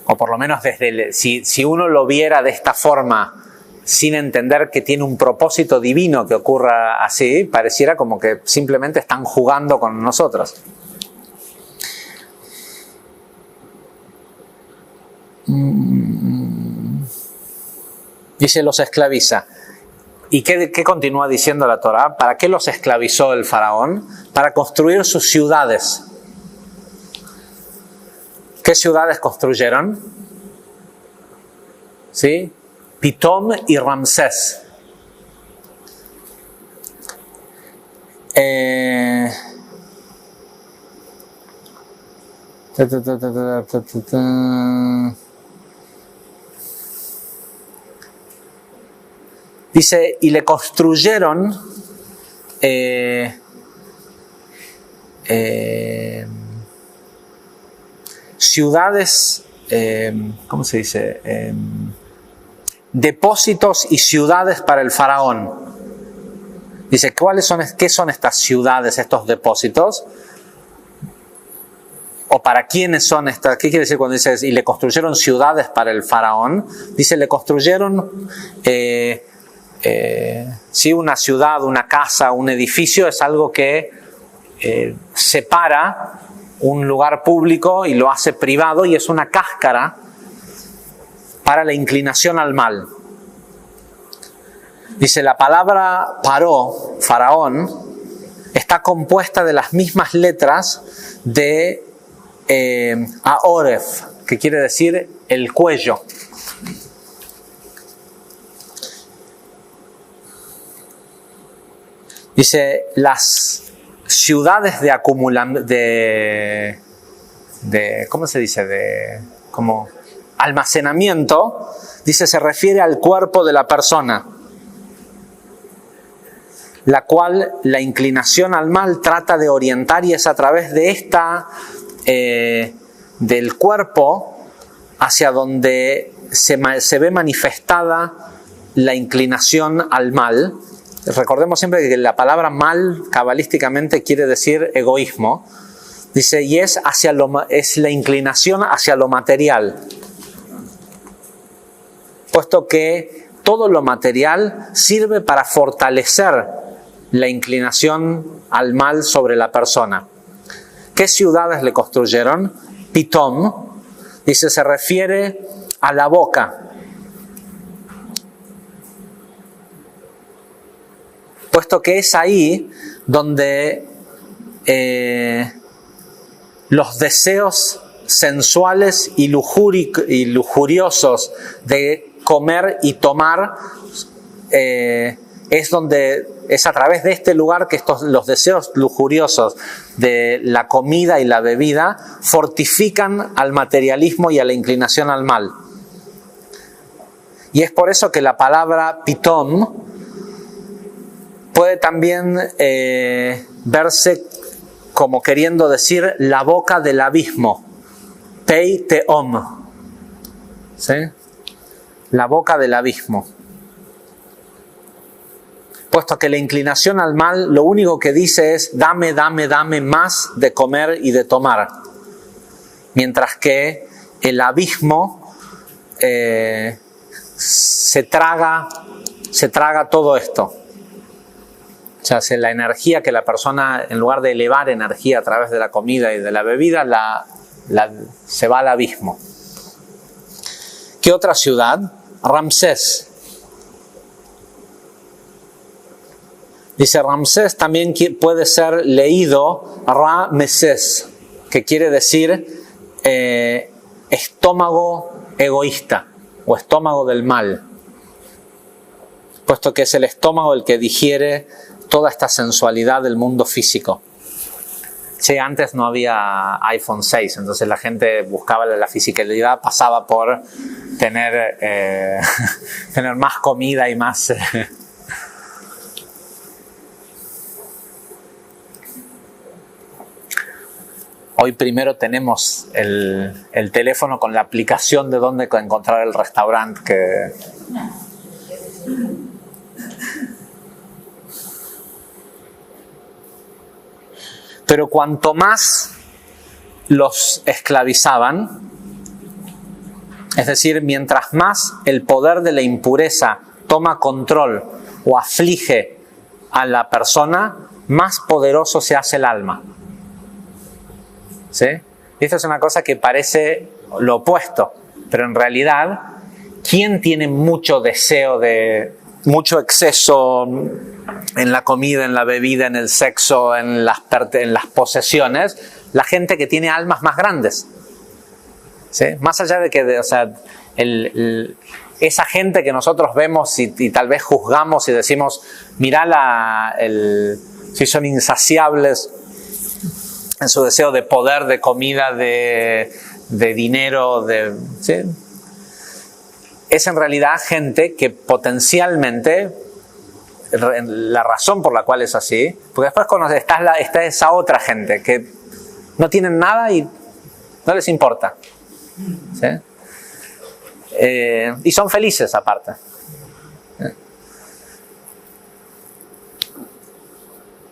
O por lo menos si uno lo viera de esta forma, sin entender que tiene un propósito divino que ocurra así, pareciera como que simplemente están jugando con nosotros. Dice, los esclaviza. ¿Y qué continúa diciendo la Torá? ¿Para qué los esclavizó el faraón? Para construir sus ciudades. ¿Qué ciudades construyeron? ¿Sí? Pitom y Ramsés. Dice, y le construyeron ciudades, ¿cómo se dice? Depósitos y ciudades para el faraón. Dice, ¿qué son estas ciudades, estos depósitos? ¿O para quiénes son estas? ¿Qué quiere decir cuando dice, y le construyeron ciudades para el faraón? Dice, le construyeron, sí, una ciudad, una casa, un edificio, es algo que separa un lugar público y lo hace privado, y es una cáscara para la inclinación al mal. Dice, la palabra paró, faraón, está compuesta de las mismas letras de Aoref, que quiere decir el cuello. Dice, las ciudades de ¿cómo se dice? Como almacenamiento, dice, se refiere al cuerpo de la persona. la cual la inclinación al mal trata de orientar, y es a través de esta, del cuerpo, hacia donde se ve manifestada la inclinación al mal. Recordemos siempre que la palabra mal cabalísticamente quiere decir egoísmo. Dice, y es la inclinación hacia lo material, puesto que todo lo material sirve para fortalecer la inclinación al mal sobre la persona. ¿Qué ciudades le construyeron? Pitom, dice, se refiere a la boca, puesto que es ahí donde los deseos sensuales y lujuriosos de comer y tomar, es a través de este lugar que los deseos lujuriosos de la comida y la bebida fortifican al materialismo y a la inclinación al mal. Y es por eso que la palabra pitom puede también verse como queriendo decir la boca del abismo. Pei teom. ¿Sí? La boca del abismo. Puesto que la inclinación al mal lo único que dice es dame, dame, dame más de comer y de tomar. Mientras que el abismo se traga todo esto. O sea, la energía que la persona, en lugar de elevar energía a través de la comida y de la bebida, se va al abismo. ¿Qué otra ciudad? Ramsés. Dice, Ramsés también puede ser leído Ra-Mesés, que quiere decir estómago egoísta o estómago del mal, puesto que es el estómago el que digiere toda esta sensualidad del mundo físico. Sí, antes no había iPhone 6, entonces la gente buscaba la fisicalidad, pasaba por tener más comida y más... Hoy primero tenemos el teléfono con la aplicación de dónde encontrar el restaurante que... Pero cuanto más los esclavizaban, es decir, mientras más el poder de la impureza toma control o aflige a la persona, más poderoso se hace el alma. ¿Sí? Y esto es una cosa que parece lo opuesto, pero en realidad, ¿quién tiene mucho deseo mucho exceso en la comida, en la bebida, en el sexo, en las posesiones? La gente que tiene almas más grandes. ¿Sí? Más allá de que, esa gente que nosotros vemos y tal vez juzgamos y decimos, mirá si son insaciables en su deseo de poder, de comida, de dinero, ¿sí? Es en realidad gente que potencialmente, la razón por la cual es así, porque después está esa otra gente que no tienen nada y no les importa. ¿Sí? Y son felices aparte.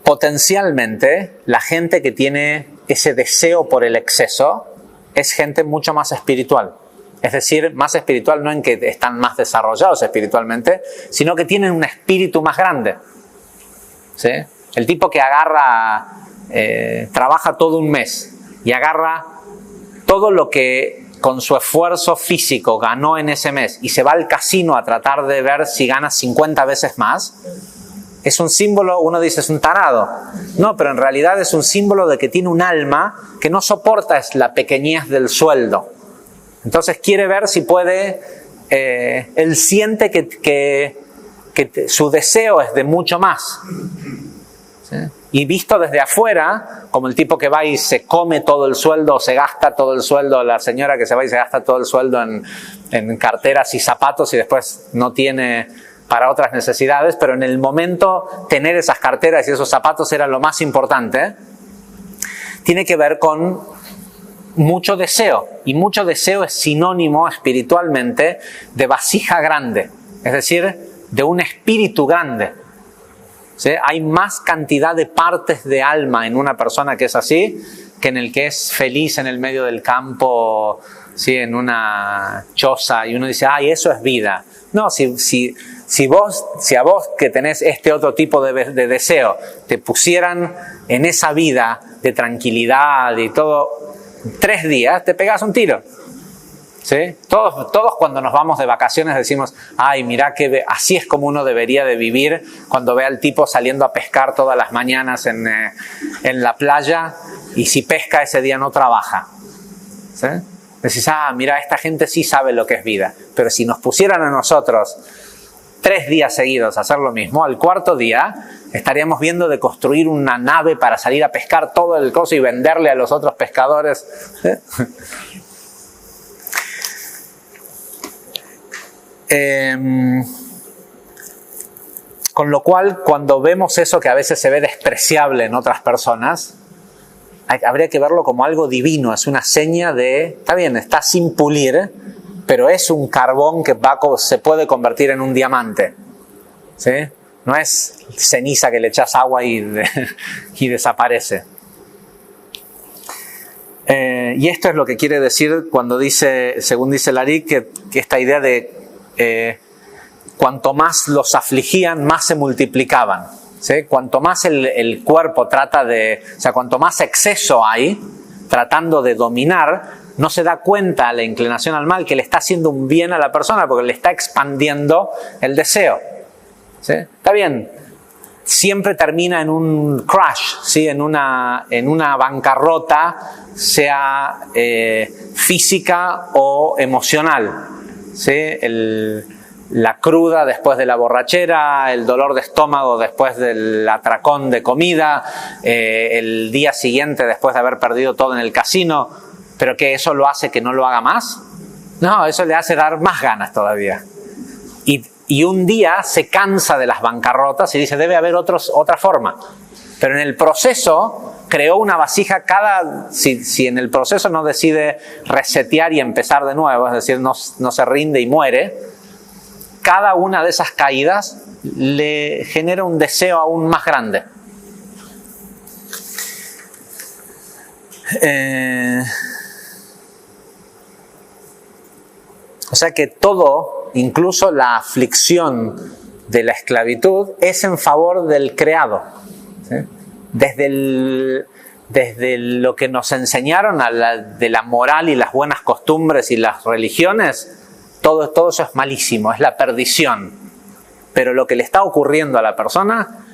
Potencialmente, la gente que tiene ese deseo por el exceso es gente mucho más espiritual. Es decir, más espiritual no en que están más desarrollados espiritualmente, sino que tienen un espíritu más grande. ¿Sí? El tipo que trabaja todo un mes y agarra todo lo que con su esfuerzo físico ganó en ese mes y se va al casino a tratar de ver si gana 50 veces más, es un símbolo, uno dice es un tarado. No, pero en realidad es un símbolo de que tiene un alma que no soporta la pequeñez del sueldo. Entonces quiere ver si puede, él siente que su deseo es de mucho más. ¿Sí? Y visto desde afuera, como el tipo que va y se come todo el sueldo, o se gasta todo el sueldo, la señora que se va y se gasta todo el sueldo en carteras y zapatos y después no tiene para otras necesidades, pero en el momento tener esas carteras y esos zapatos era lo más importante. Tiene que ver con mucho deseo, y mucho deseo es sinónimo espiritualmente de vasija grande, es decir, de un espíritu grande. ¿Sí? Hay más cantidad de partes de alma en una persona que es así que en el que es feliz en el medio del campo, ¿sí? En una choza, y uno dice, ay, eso es vida. No, si a vos que tenés este otro tipo de deseo te pusieran en esa vida de tranquilidad y todo 3 días, te pegás un tiro. ¿Sí? Todos cuando nos vamos de vacaciones decimos, ay, mirá que así es como uno debería de vivir cuando ve al tipo saliendo a pescar todas las mañanas en la playa, y si pesca ese día no trabaja. ¿Sí? Decís, mira, esta gente sí sabe lo que es vida. Pero si nos pusieran a nosotros 3 días seguidos a hacer lo mismo, al 4.º día estaríamos viendo de construir una nave para salir a pescar todo el coso y venderle a los otros pescadores. ¿Sí? Con lo cual, cuando vemos eso que a veces se ve despreciable en otras personas, habría que verlo como algo divino. Es una seña de, está bien, está sin pulir, pero es un carbón que se puede convertir en un diamante. ¿Sí? No es ceniza que le echas agua y desaparece. Y esto es lo que quiere decir cuando dice, según dice Larik, que esta idea de cuanto más los afligían, más se multiplicaban. ¿Sí? Cuanto más el cuerpo trata cuanto más exceso hay, tratando de dominar, no se da cuenta la inclinación al mal que le está haciendo un bien a la persona, porque le está expandiendo el deseo. ¿Sí? Está bien, siempre termina en un crash, ¿sí? en una bancarrota, sea física o emocional. ¿Sí? La cruda después de la borrachera, el dolor de estómago después del atracón de comida, el día siguiente después de haber perdido todo en el casino. ¿Pero que eso lo hace que no lo haga más? No, eso le hace dar más ganas todavía. Y un día se cansa de las bancarrotas y dice, debe haber otra forma. Pero en el proceso creó una vasija. Si en el proceso no decide resetear y empezar de nuevo, es decir, no se rinde y muere, cada una de esas caídas le genera un deseo aún más grande. O sea que todo, incluso la aflicción de la esclavitud, es en favor del creado. ¿Sí? Desde lo que nos enseñaron de la moral y las buenas costumbres y las religiones, todo eso es malísimo, es la perdición. Pero lo que le está ocurriendo a la persona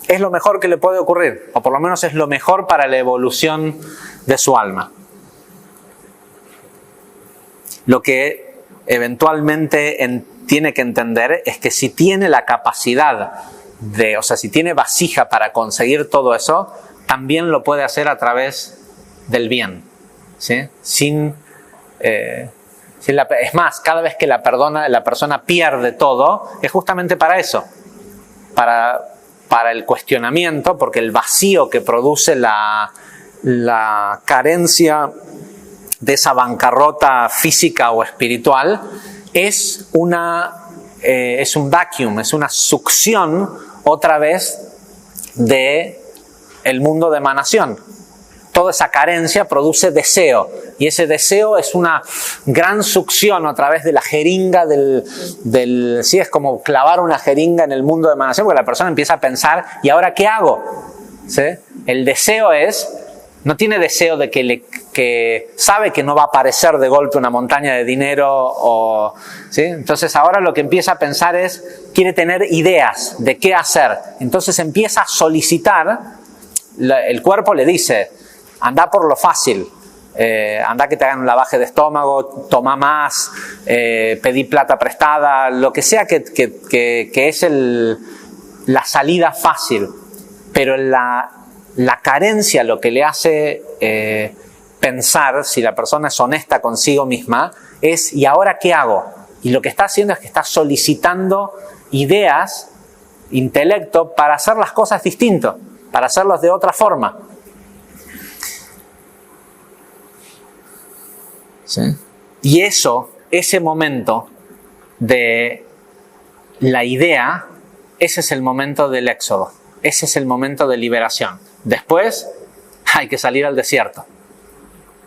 es lo mejor que le puede ocurrir, o por lo menos es lo mejor para la evolución de su alma. Lo que eventualmente tiene que entender es que si tiene la capacidad si tiene vasija para conseguir todo eso, también lo puede hacer a través del bien. ¿Sí? Es más, cada vez que la persona pierde todo, es justamente para eso, para el cuestionamiento, porque el vacío que produce la carencia de esa bancarrota física o espiritual es un vacuum, es una succión otra vez de el mundo de emanación. Toda esa carencia produce deseo, y ese deseo es una gran succión a través de la jeringa sí, es como clavar una jeringa en el mundo de emanación, porque la persona empieza a pensar, ¿y ahora qué hago? ¿Sí? El deseo no tiene deseo de que sabe que no va a aparecer de golpe una montaña de dinero, ¿sí? Entonces ahora lo que empieza a pensar quiere tener ideas de qué hacer. Entonces empieza a solicitar, el cuerpo le dice, anda por lo fácil, anda que te hagan un lavaje de estómago, toma más, pedí plata prestada, lo que sea que es la salida fácil. Pero la carencia lo que le hace pensar, si la persona es honesta consigo misma, es ¿y ahora qué hago? Y lo que está haciendo es que está solicitando ideas, intelecto, para hacer las cosas distinto, para hacerlas de otra forma. ¿Sí? Y ese momento de la idea, ese es el momento del éxodo, ese es el momento de liberación. Después hay que salir al desierto.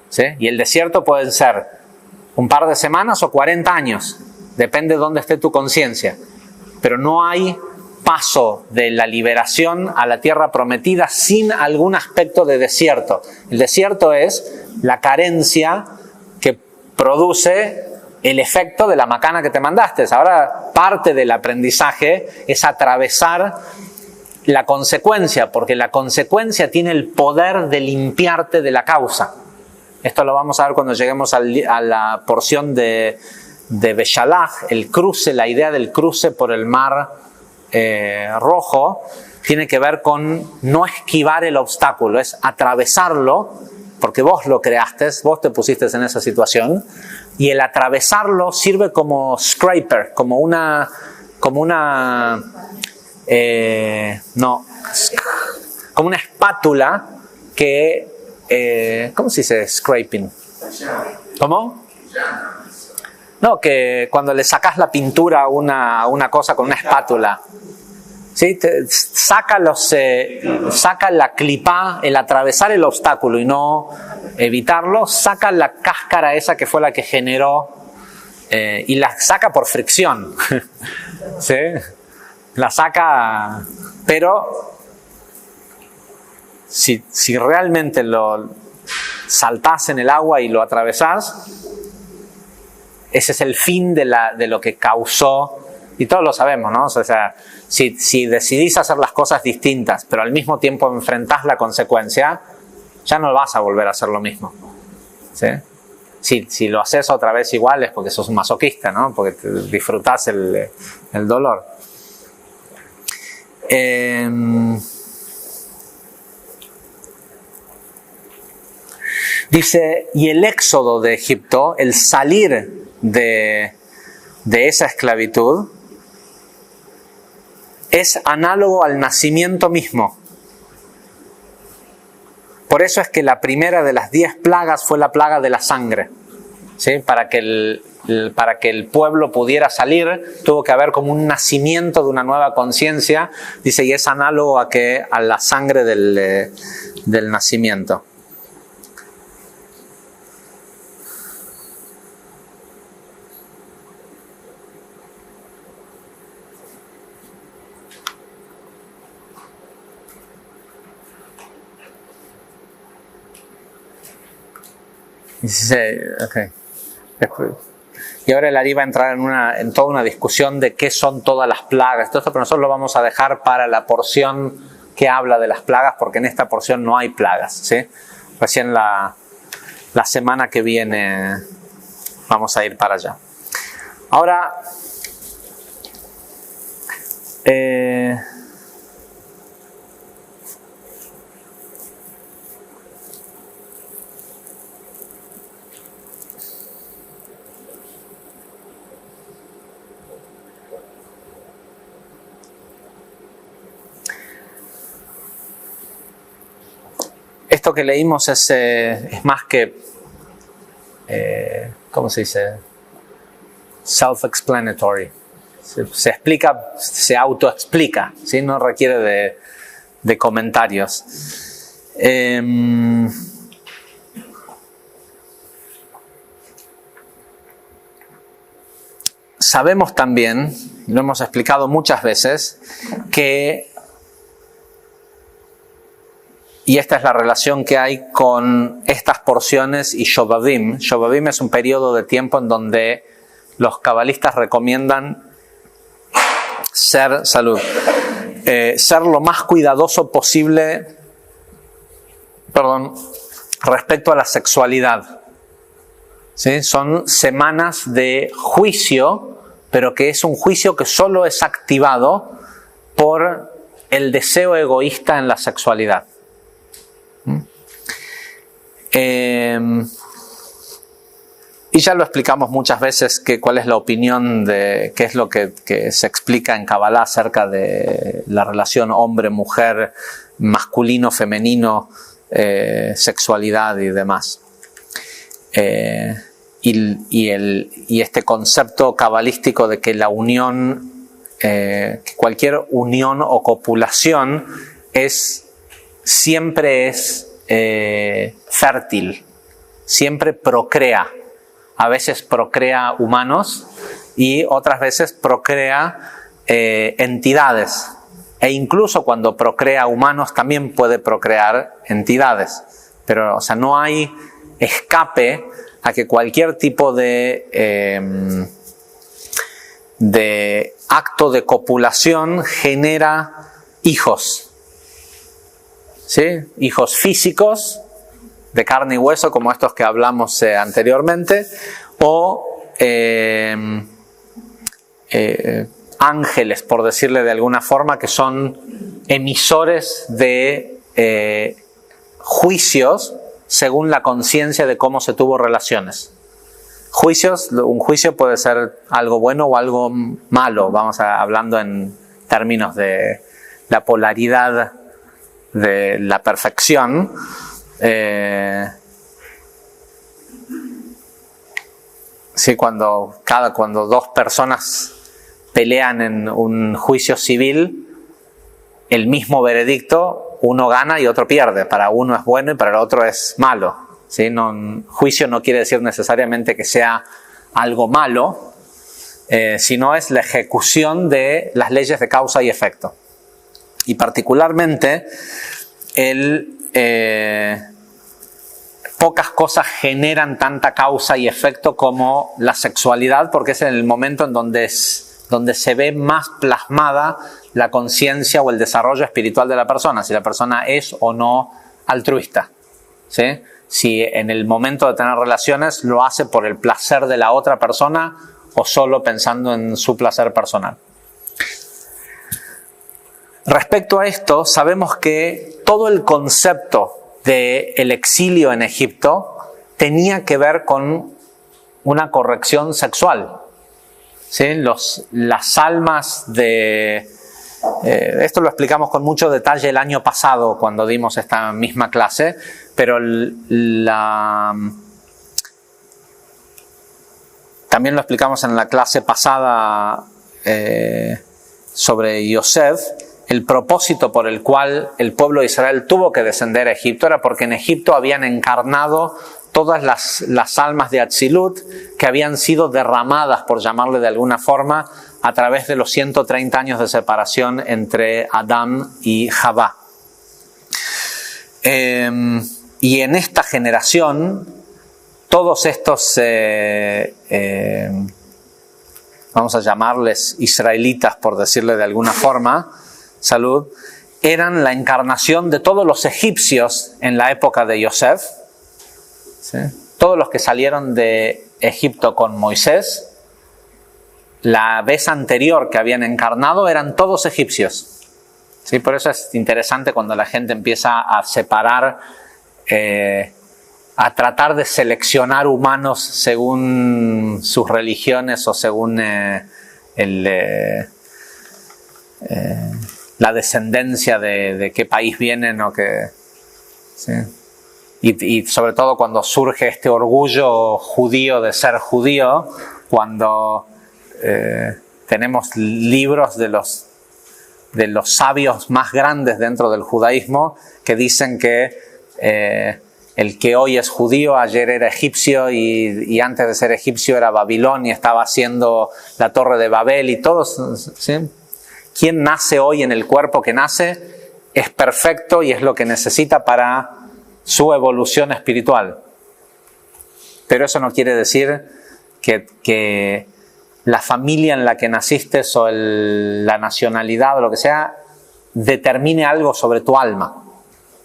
¿Sí? Y el desierto puede ser un par de semanas o 40 años, depende de dónde esté tu conciencia. Pero no hay paso de la liberación a la tierra prometida sin algún aspecto de desierto. El desierto es la carencia que produce el efecto de la macana que te mandaste. Ahora parte del aprendizaje es atravesar la consecuencia, porque la consecuencia tiene el poder de limpiarte de la causa. Esto lo vamos a ver cuando lleguemos a la porción de Beshalach, el cruce, la idea del cruce por el mar rojo, tiene que ver con no esquivar el obstáculo, es atravesarlo, porque vos lo creaste, vos te pusiste en esa situación, y el atravesarlo sirve como scraper, como una espátula que, ¿cómo se dice scraping? ¿Cómo? No, que cuando le sacas la pintura a una cosa con una espátula, ¿sí? Saca la clipa, el atravesar el obstáculo y no evitarlo, saca la cáscara esa que fue la que generó, y la saca por fricción. ¿Sí? La saca, pero si realmente lo saltás en el agua y lo atravesás, ese es el fin de lo que causó, y todos lo sabemos, ¿no? O sea, si decidís hacer las cosas distintas, pero al mismo tiempo enfrentás la consecuencia, ya no vas a volver a hacer lo mismo. ¿Sí? Si lo haces otra vez igual es porque sos un masoquista, ¿no? Porque disfrutás el dolor. Dice, y el éxodo de Egipto, el salir de esa esclavitud, es análogo al nacimiento mismo. Por eso es que la primera de las 10 plagas fue la plaga de la sangre. ¿Sí? Para que el pueblo pudiera salir, tuvo que haber como un nacimiento de una nueva conciencia. Dice, y es análogo a la sangre del nacimiento. Dice, okay. Y ahora el Ari va a entrar en toda una discusión de qué son todas las plagas. Todo esto, pero nosotros lo vamos a dejar para la porción que habla de las plagas, porque en esta porción no hay plagas. ¿Sí? Recién la semana que viene vamos a ir para allá. Ahora, esto que leímos es más que, ¿cómo se dice? Self-explanatory. Se explica, se autoexplica, ¿sí? No requiere de comentarios. Sabemos también, lo hemos explicado muchas veces, que, y esta es la relación que hay con estas porciones y Shobabim. Shobabim es un periodo de tiempo en donde los cabalistas recomiendan ser lo más cuidadoso posible, respecto a la sexualidad. ¿Sí? Son semanas de juicio, pero que es un juicio que solo es activado por el deseo egoísta en la sexualidad. Y ya lo explicamos muchas veces cuál es la opinión qué es lo que se explica en Kabbalah acerca de la relación hombre-mujer, masculino-femenino, sexualidad y demás. Y este concepto cabalístico de que la unión, que cualquier unión o copulación siempre es fértil, siempre procrea. A veces procrea humanos y otras veces procrea entidades. E incluso cuando procrea humanos también puede procrear entidades. Pero, o sea, no hay escape a que cualquier tipo de acto de copulación genera hijos. ¿Sí? Hijos físicos, de carne y hueso, como estos que hablamos anteriormente, o ángeles, por decirle de alguna forma, que son emisores de juicios según la conciencia de cómo se tuvo relaciones. Un juicio puede ser algo bueno o algo malo, hablando en términos de la polaridad de la perfección. Sí, cuando dos personas pelean en un juicio civil, el mismo veredicto, uno gana y otro pierde. Para uno es bueno y para el otro es malo. ¿Sí? Juicio no quiere decir necesariamente que sea algo malo, sino es la ejecución de las leyes de causa y efecto. Y particularmente pocas cosas generan tanta causa y efecto como la sexualidad, porque es en el momento en donde se ve más plasmada la conciencia o el desarrollo espiritual de la persona, si la persona es o no altruista. ¿Sí? Si en el momento de tener relaciones lo hace por el placer de la otra persona o solo pensando en su placer personal. Respecto a esto, sabemos que todo el concepto del exilio en Egipto tenía que ver con una corrección sexual. ¿Sí? Las almas de... esto lo explicamos con mucho detalle el año pasado cuando dimos esta misma clase, pero también lo explicamos en la clase pasada sobre Yosef. El propósito por el cual el pueblo de Israel tuvo que descender a Egipto era porque en Egipto habían encarnado todas las almas de Atzilut que habían sido derramadas, por llamarle de alguna forma, a través de los 130 años de separación entre Adán y Javá. Y en esta generación, todos estos, vamos a llamarles israelitas, por decirle de alguna forma, eran la encarnación de todos los egipcios en la época de Yosef. ¿Sí? Todos los que salieron de Egipto con Moisés, la vez anterior que habían encarnado eran todos egipcios. ¿Sí? Por eso es interesante cuando la gente empieza a separar, a tratar de seleccionar humanos según sus religiones o según la descendencia de qué país vienen o qué. ¿Sí? Y sobre todo cuando surge este orgullo judío de ser judío, cuando tenemos libros de los sabios más grandes dentro del judaísmo que dicen que el que hoy es judío ayer era egipcio y antes de ser egipcio era Babilonia, estaba haciendo la torre de Babel y todos. ¿Sí? Quien nace hoy en el cuerpo que nace es perfecto y es lo que necesita para su evolución espiritual. Pero eso no quiere decir que la familia en la que naciste o la nacionalidad o lo que sea determine algo sobre tu alma.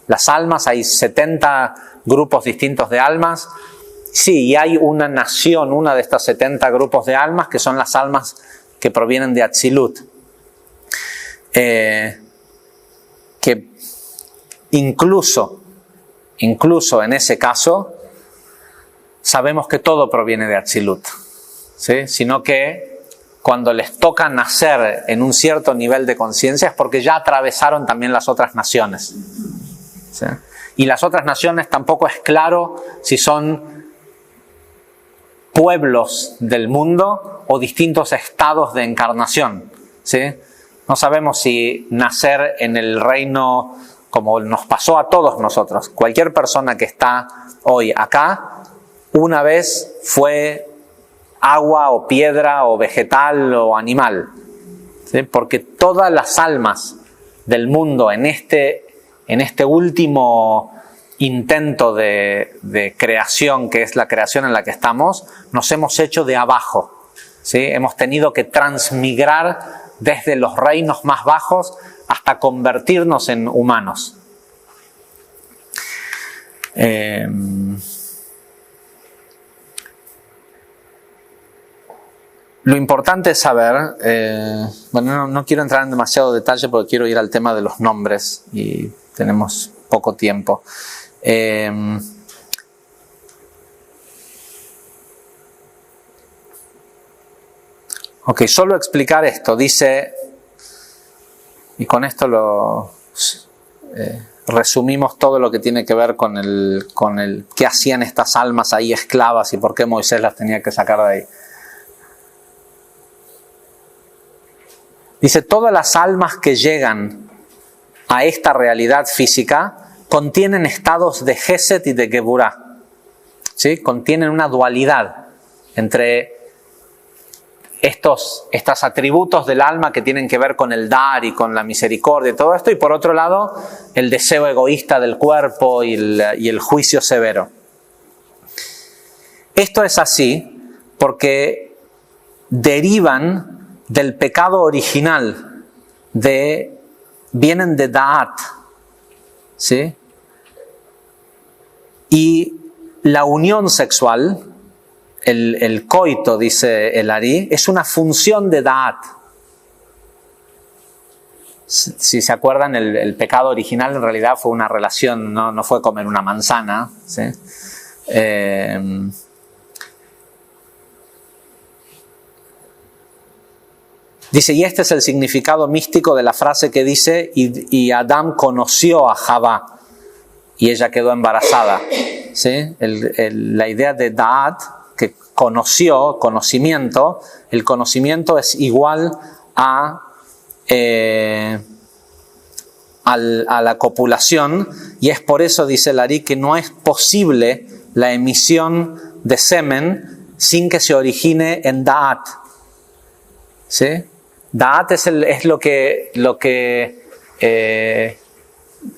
Las almas, hay 70 grupos distintos de almas. Sí, y hay una nación, una de estos 70 grupos de almas que son las almas que provienen de Atzilut. Que incluso en ese caso, sabemos que todo proviene de Atzilut, ¿sí? Sino que cuando les toca nacer en un cierto nivel de conciencia es porque ya atravesaron también las otras naciones, ¿sí? Y las otras naciones tampoco es claro si son pueblos del mundo o distintos estados de encarnación, ¿sí? No sabemos si nacer en el reino, como nos pasó a todos nosotros. Cualquier persona que está hoy acá, una vez fue agua o piedra o vegetal o animal, ¿sí? Porque todas las almas del mundo en este último intento de creación, que es la creación en la que estamos, nos hemos hecho de abajo, ¿sí? Hemos tenido que transmigrar desde los reinos más bajos hasta convertirnos en humanos. Lo importante es saber, bueno, no quiero entrar en demasiado detalle porque quiero ir al tema de los nombres y tenemos poco tiempo. Ok, solo explicar esto, dice, y con esto resumimos todo lo que tiene que ver con el qué hacían estas almas ahí esclavas y por qué Moisés las tenía que sacar de ahí. Dice, todas las almas que llegan a esta realidad física contienen estados de Gesed y de Geburah, ¿sí? Contienen una dualidad entre estos atributos del alma que tienen que ver con el dar y con la misericordia y todo esto, y por otro lado el deseo egoísta del cuerpo y el juicio severo. Esto es así porque derivan del pecado original, vienen de Da'at, ¿sí? Y la unión sexual, el coito, dice el Ari, es una función de Da'at. Si se acuerdan, el pecado original en realidad fue una relación, no fue comer una manzana, ¿sí? Dice, y este es el significado místico de la frase que dice, y Adán conoció a Javá y ella quedó embarazada, ¿sí? La idea de Da'at, que conocimiento, el conocimiento es igual a la copulación, y es por eso, dice Lari, que no es posible la emisión de semen sin que se origine en Da'at, ¿sí? Da'at es lo que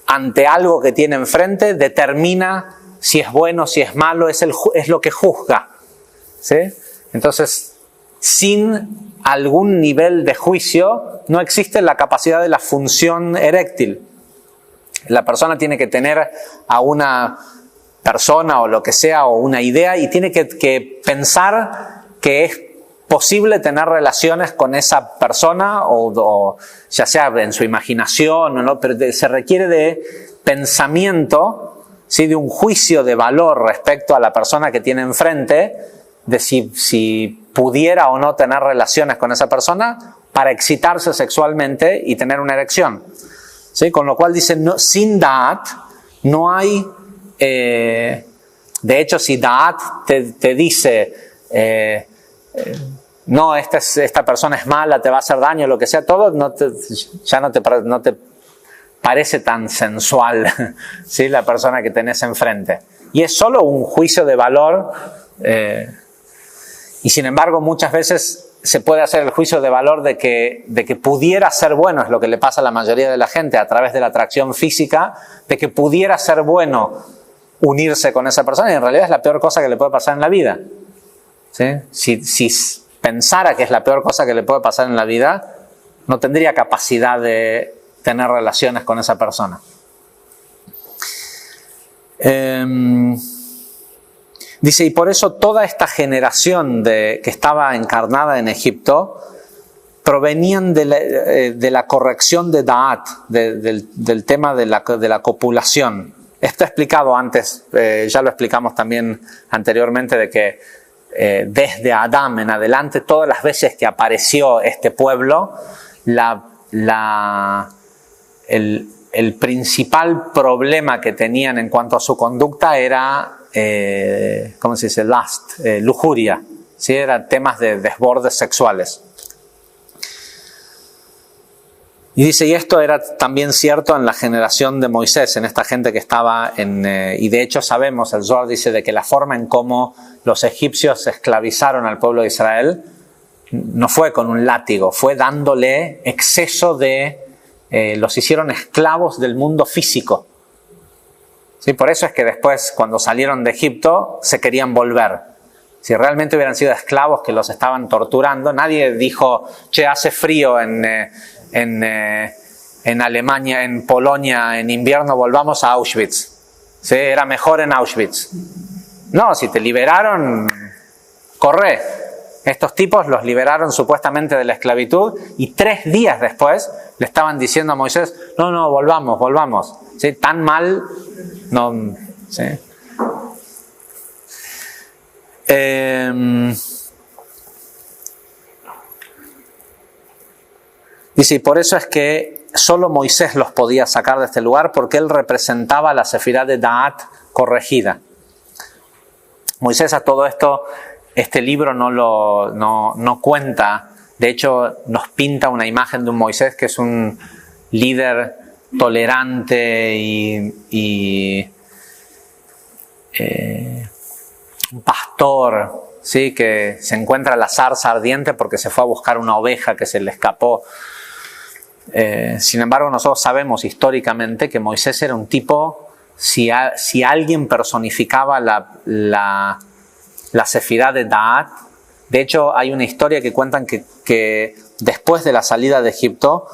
ante algo que tiene enfrente determina si es bueno, si es malo, es lo que juzga, ¿sí? Entonces, sin algún nivel de juicio no existe la capacidad de la función eréctil. La persona tiene que tener a una persona o lo que sea, o una idea, y tiene que pensar que es posible tener relaciones con esa persona, o ya sea en su imaginación o no, pero se requiere de pensamiento, ¿sí? De un juicio de valor respecto a la persona que tiene enfrente, de si pudiera o no tener relaciones con esa persona para excitarse sexualmente y tener una erección, ¿sí? Con lo cual dice, no, sin Da'at no hay, de hecho si Da'at te dice, no, esta persona es mala, te va a hacer daño, lo que sea, todo, ya no te parece tan sensual, ¿sí? La persona que tenés enfrente. Y es solo un juicio de valor, y sin embargo muchas veces se puede hacer el juicio de valor de que pudiera ser bueno, es lo que le pasa a la mayoría de la gente a través de la atracción física, de que pudiera ser bueno unirse con esa persona, y en realidad es la peor cosa que le puede pasar en la vida, ¿sí? Si pensara que es la peor cosa que le puede pasar en la vida, no tendría capacidad de tener relaciones con esa persona. Dice, y por eso toda esta generación que estaba encarnada en Egipto provenían de la corrección de Da'at, del tema de la copulación. Esto he explicado antes, ya lo explicamos también anteriormente, de que desde Adán en adelante, todas las veces que apareció este pueblo, el principal problema que tenían en cuanto a su conducta era, ¿cómo se dice? Lujuria, ¿sí? Eran temas de desbordes sexuales. Y dice, y esto era también cierto en la generación de Moisés, en esta gente que estaba y de hecho sabemos, el Zohar dice de que la forma en cómo los egipcios esclavizaron al pueblo de Israel no fue con un látigo, fue dándole exceso los hicieron esclavos del mundo físico. ¿Sí? Por eso es que después, cuando salieron de Egipto, se querían volver. Si realmente hubieran sido esclavos que los estaban torturando, nadie dijo, che, hace frío en Alemania, en Polonia, en invierno, volvamos a Auschwitz. ¿Sí? Era mejor en Auschwitz. No, si te liberaron, corre. Estos tipos los liberaron supuestamente de la esclavitud y 3 días después le estaban diciendo a Moisés, no, volvamos. ¿Sí? Tan mal, no. ¿Sí? Dice, y por eso es que solo Moisés los podía sacar de este lugar, porque él representaba la sefirá de Da'at corregida. Moisés a todo esto, este libro no cuenta, de hecho nos pinta una imagen de un Moisés que es un líder tolerante y un pastor, ¿sí? Que se encuentra la zarza ardiente porque se fue a buscar una oveja que se le escapó. Sin embargo, nosotros sabemos históricamente que Moisés era un tipo, si alguien personificaba la sefirá de Da'at, de hecho hay una historia que cuentan que después de la salida de Egipto,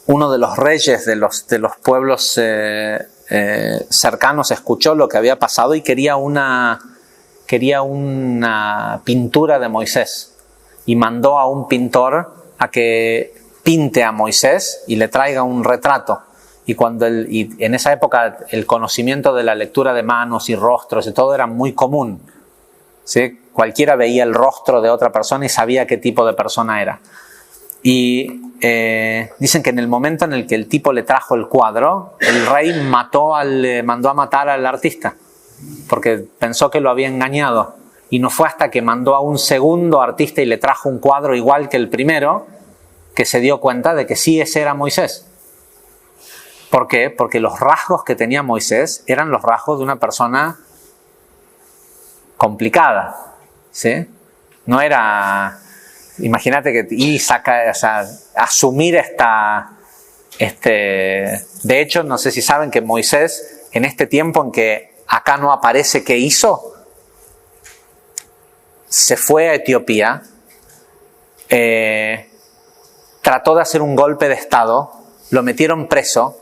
uno de los reyes de los pueblos cercanos escuchó lo que había pasado y quería una pintura de Moisés. Y mandó a un pintor a que pinte a Moisés y le traiga un retrato. Y en esa época el conocimiento de la lectura de manos y rostros y todo era muy común. ¿Sí? Cualquiera veía el rostro de otra persona y sabía qué tipo de persona era. Y dicen que en el momento en el que el tipo le trajo el cuadro, el rey mandó a matar al artista porque pensó que lo había engañado. Y no fue hasta que mandó a un segundo artista y le trajo un cuadro igual que el primero que se dio cuenta de que sí, ese era Moisés. ¿Por qué? Porque los rasgos que tenía Moisés eran los rasgos de una persona complicada. ¿Sí? No era... Imagínate que asumir De hecho, no sé si saben que Moisés, en este tiempo en que acá no aparece qué hizo, se fue a Etiopía, trató de hacer un golpe de estado, lo metieron preso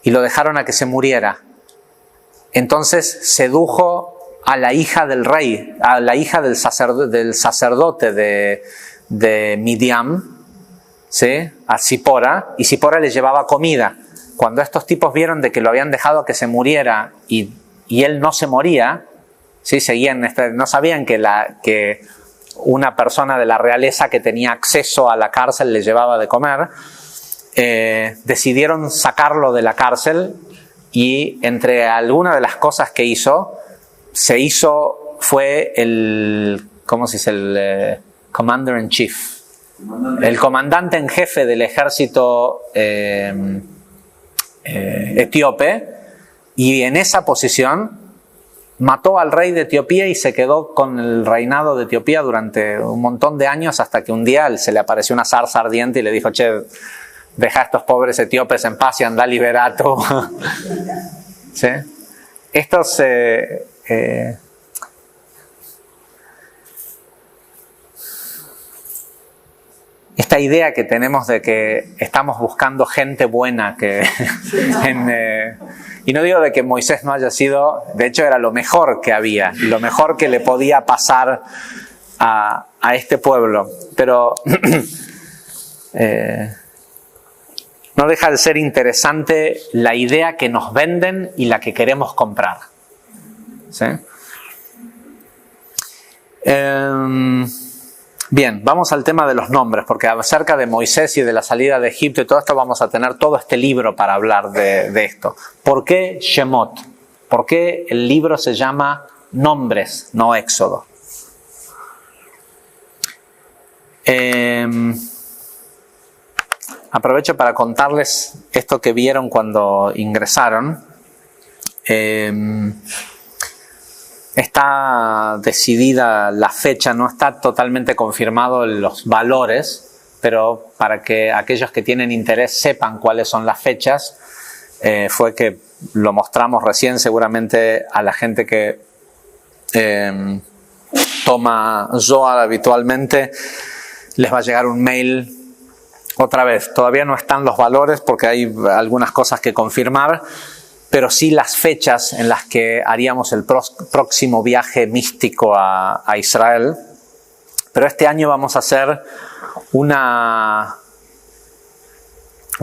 y lo dejaron a que se muriera. Entonces sedujo a la hija del rey, a la hija del sacerdote de Midian, ¿sí? A Zipora, y Zipora le llevaba comida. Cuando estos tipos vieron de que lo habían dejado a que se muriera y él no se moría, ¿sí? No sabían que una persona de la realeza que tenía acceso a la cárcel le llevaba de comer. Decidieron sacarlo de la cárcel y entre algunas de las cosas que fue el Commander in Chief, el comandante en jefe del ejército etíope, y en esa posición mató al rey de Etiopía y se quedó con el reinado de Etiopía durante un montón de años, hasta que un día se le apareció una zarza ardiente y le dijo: che, deja a estos pobres etíopes en paz y anda liberato. ¿Sí? Esta idea que tenemos de que estamos buscando gente buena, y no digo de que Moisés no haya sido, de hecho era lo mejor que había, lo mejor que le podía pasar a este pueblo, pero no deja de ser interesante la idea que nos venden y la que queremos comprar. ¿Sí? Bien, vamos al tema de los nombres, porque acerca de Moisés y de la salida de Egipto y todo esto vamos a tener todo este libro para hablar de esto. ¿Por qué Shemot? ¿Por qué el libro se llama Nombres, no Éxodo? Aprovecho para contarles esto que vieron cuando ingresaron. Está decidida la fecha, no está totalmente confirmado los valores, pero para que aquellos que tienen interés sepan cuáles son las fechas, fue que lo mostramos recién. Seguramente a la gente que toma Zohar habitualmente les va a llegar un mail. Otra vez, todavía no están los valores porque hay algunas cosas que confirmar, pero sí las fechas en las que haríamos el próximo viaje místico a Israel. Pero este año vamos a hacer una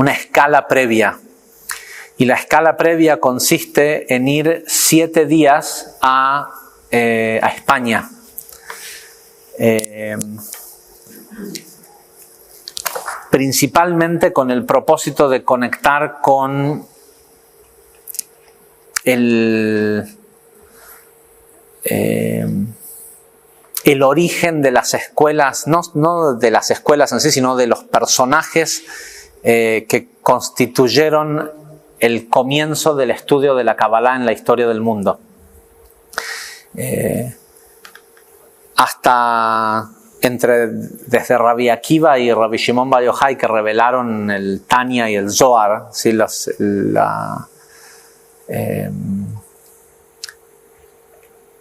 escala previa. Y la escala previa consiste en ir 7 días a España. Principalmente con el propósito de conectar con el origen de las escuelas, no de las escuelas en sí, sino de los personajes que constituyeron el comienzo del estudio de la Kabbalah en la historia del mundo. Desde Rabbi Akiva y Rabbi Shimon Bar Yochai, que revelaron el Tanya y el Zohar, ¿sí?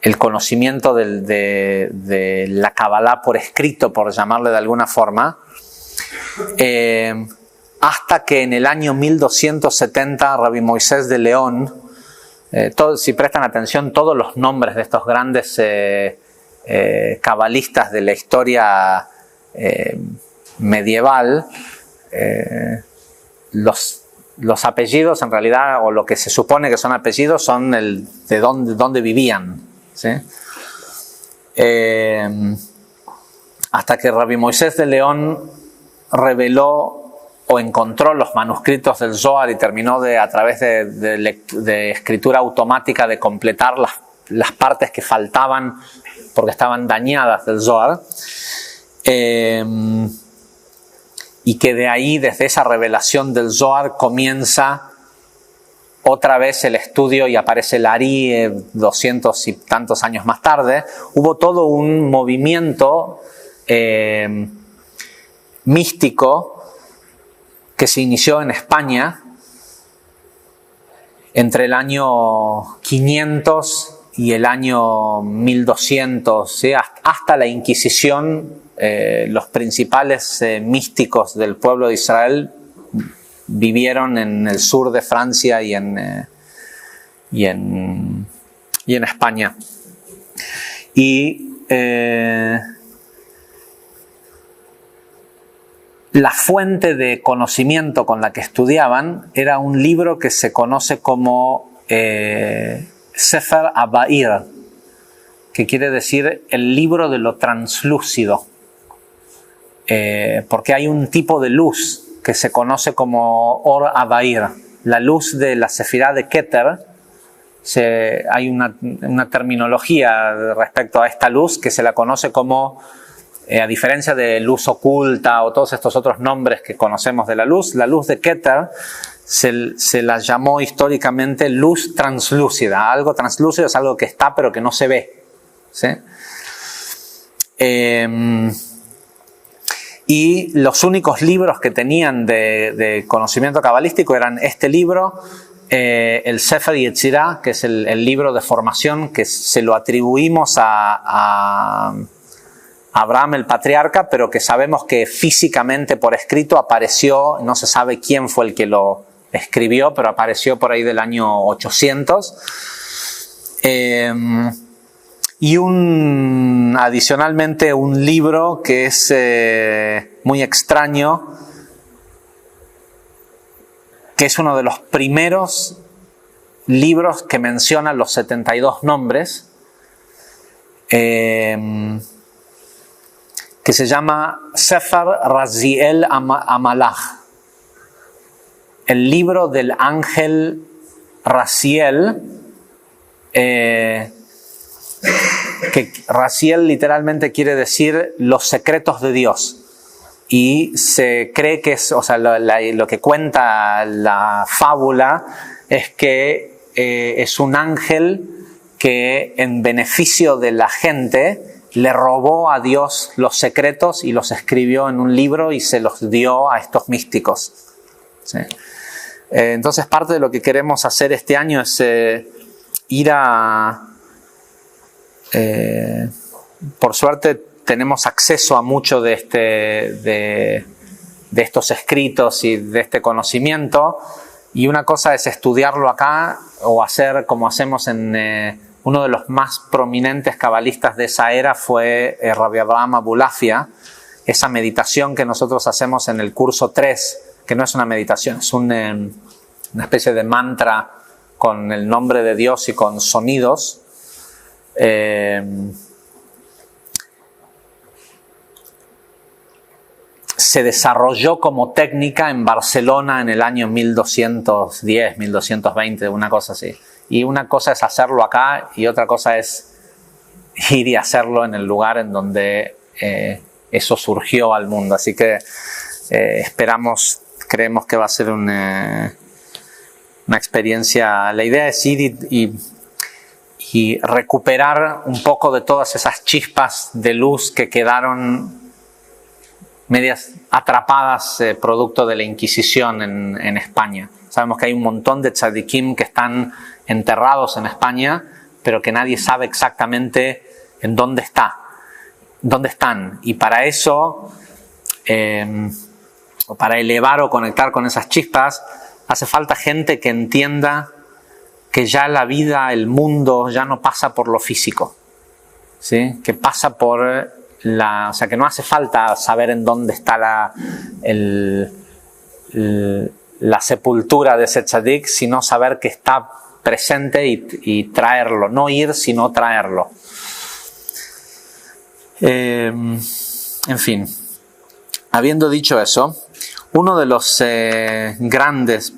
El conocimiento de la Kabbalah por escrito, por llamarle de alguna forma, hasta que en el año 1270 Rabbi Moisés de León, si prestan atención, todos los nombres de estos grandes cabalistas de la historia medieval, los apellidos en realidad, o lo que se supone que son apellidos, son de dónde vivían, ¿sí? Hasta que Rabbi Moisés de León reveló o encontró los manuscritos del Zohar y terminó a través de escritura automática de completar las partes que faltaban porque estaban dañadas del Zohar, y que de ahí, desde esa revelación del Zohar, comienza otra vez el estudio y aparece el Ari 200 y tantos años más tarde. Hubo todo un movimiento místico que se inició en España entre el año 500 y el año 1200, ¿sí? Hasta la Inquisición. Los principales místicos del pueblo de Israel vivieron en el sur de Francia y en España. Y la fuente de conocimiento con la que estudiaban era un libro que se conoce como Sefer Abair, que quiere decir el libro de lo translúcido, porque hay un tipo de luz que se conoce como Or Abair, la luz de la Sefirá de Keter. Hay una terminología respecto a esta luz que se la conoce como, a diferencia de luz oculta o todos estos otros nombres que conocemos de la luz de Keter se la llamó históricamente luz translúcida. Algo translúcido es algo que está pero que no se ve, ¿sí? Y los únicos libros que tenían de conocimiento cabalístico eran este libro, el Sefer Yetzirah, que es el libro de formación que se lo atribuimos a Abraham el patriarca, pero que sabemos que físicamente por escrito apareció, no se sabe quién fue el que lo escribió, pero apareció por ahí del año 800. Y adicionalmente un libro que es muy extraño, que es uno de los primeros libros que menciona los 72 nombres, que se llama Sefer Raziel Amalach, el libro del ángel Raziel, que Raziel literalmente quiere decir los secretos de Dios. Y se cree que es, o sea, lo que cuenta la fábula es que es un ángel que en beneficio de la gente le robó a Dios los secretos y los escribió en un libro y se los dio a estos místicos. ¿Sí? Entonces parte de lo que queremos hacer este año es ir a... por suerte tenemos acceso a mucho de estos escritos y de este conocimiento, y una cosa es estudiarlo acá o hacer como hacemos en uno de los más prominentes cabalistas de esa era fue Rabbi Abraham Abulafia, esa meditación que nosotros hacemos en el curso 3, que no es una meditación, es una especie de mantra con el nombre de Dios y con sonidos. Se desarrolló como técnica en Barcelona en el año 1210, 1220, una cosa así. Y una cosa es hacerlo acá y otra cosa es ir y hacerlo en el lugar en donde eso surgió al mundo. Así que creemos que va a ser una experiencia. La idea es ir y recuperar un poco de todas esas chispas de luz que quedaron medias atrapadas producto de la Inquisición en España. Sabemos que hay un montón de tzadikim que están enterrados en España, pero que nadie sabe exactamente en dónde están. Y para eso, o para elevar o conectar con esas chispas, hace falta gente que entienda que ya la vida, el mundo, ya no pasa por lo físico, ¿sí? Que pasa por o sea, que no hace falta saber en dónde está la sepultura de ese tzadik, sino saber que está presente y traerlo, no ir, sino traerlo. En fin, habiendo dicho eso, uno de los grandes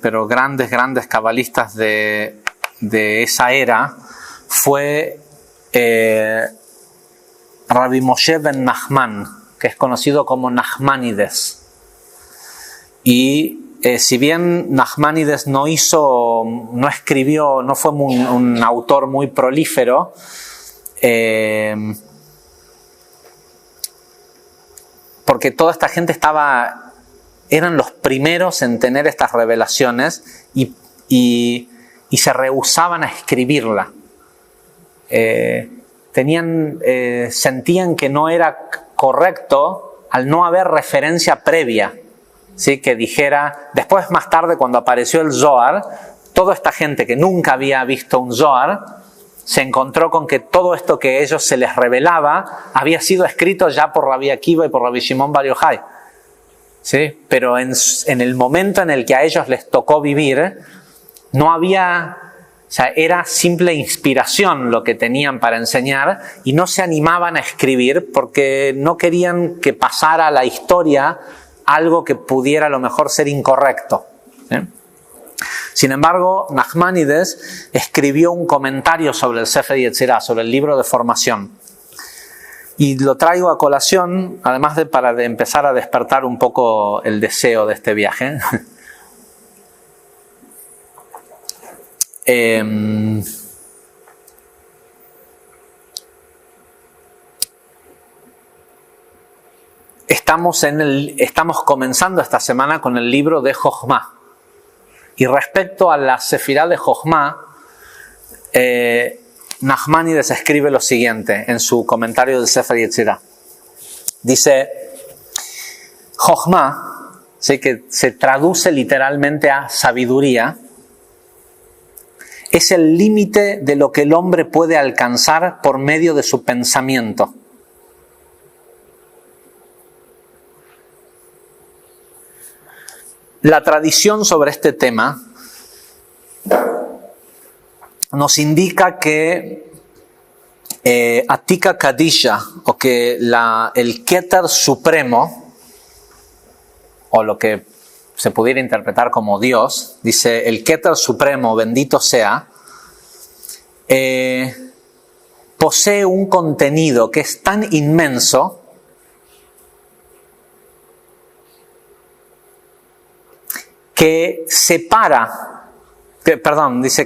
cabalistas de esa era fue Rabbi Moshe ben Nachman, que es conocido como Nachmanides. Y si bien Nachmanides no escribió, no fue un autor muy prolífero, porque toda esta gente eran los primeros en tener estas revelaciones y se rehusaban a escribirla. Sentían que no era correcto al no haber referencia previa, ¿sí? Que dijera, después más tarde cuando apareció el Zohar, toda esta gente que nunca había visto un Zohar se encontró con que todo esto que a ellos se les revelaba había sido escrito ya por Rabbi Akiva y por Rabbi Shimon Bar Yochai, ¿sí? Pero en el momento en el que a ellos les tocó vivir, no había... O sea, era simple inspiración lo que tenían para enseñar y no se animaban a escribir porque no querían que pasara a la historia algo que pudiera a lo mejor ser incorrecto, ¿sí? Sin embargo, Nachmanides escribió un comentario sobre el Sefer Yetzirah, sobre el libro de formación. Y lo traigo a colación, además para empezar a despertar un poco el deseo de este viaje. Estamos comenzando esta semana con el libro de Jochma. Y respecto a la Sefirá de Jochma, Nachmanides escribe lo siguiente en su comentario del Sefer Yetzirah. Dice, Jochma, ¿sí? Que se traduce literalmente a sabiduría, es el límite de lo que el hombre puede alcanzar por medio de su pensamiento. la tradición sobre este tema nos indica que Atika Kadisha, o que el Keter supremo, o lo que se pudiera interpretar como Dios, dice el Keter supremo, bendito sea, posee un contenido que es tan inmenso que dice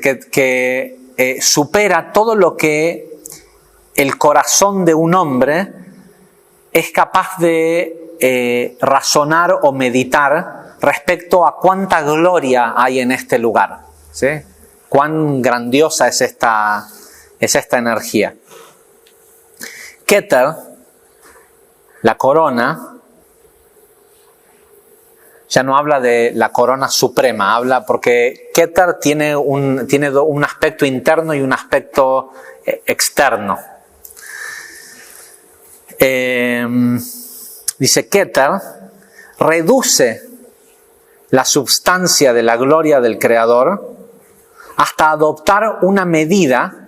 que supera todo lo que el corazón de un hombre es capaz de razonar o meditar respecto a cuánta gloria hay en este lugar, ¿sí? Cuán grandiosa es esta energía. Keter, la corona, ya no habla de la corona suprema, habla porque Keter tiene un aspecto interno y un aspecto externo. Dice Keter reduce la substancia de la gloria del Creador hasta adoptar una medida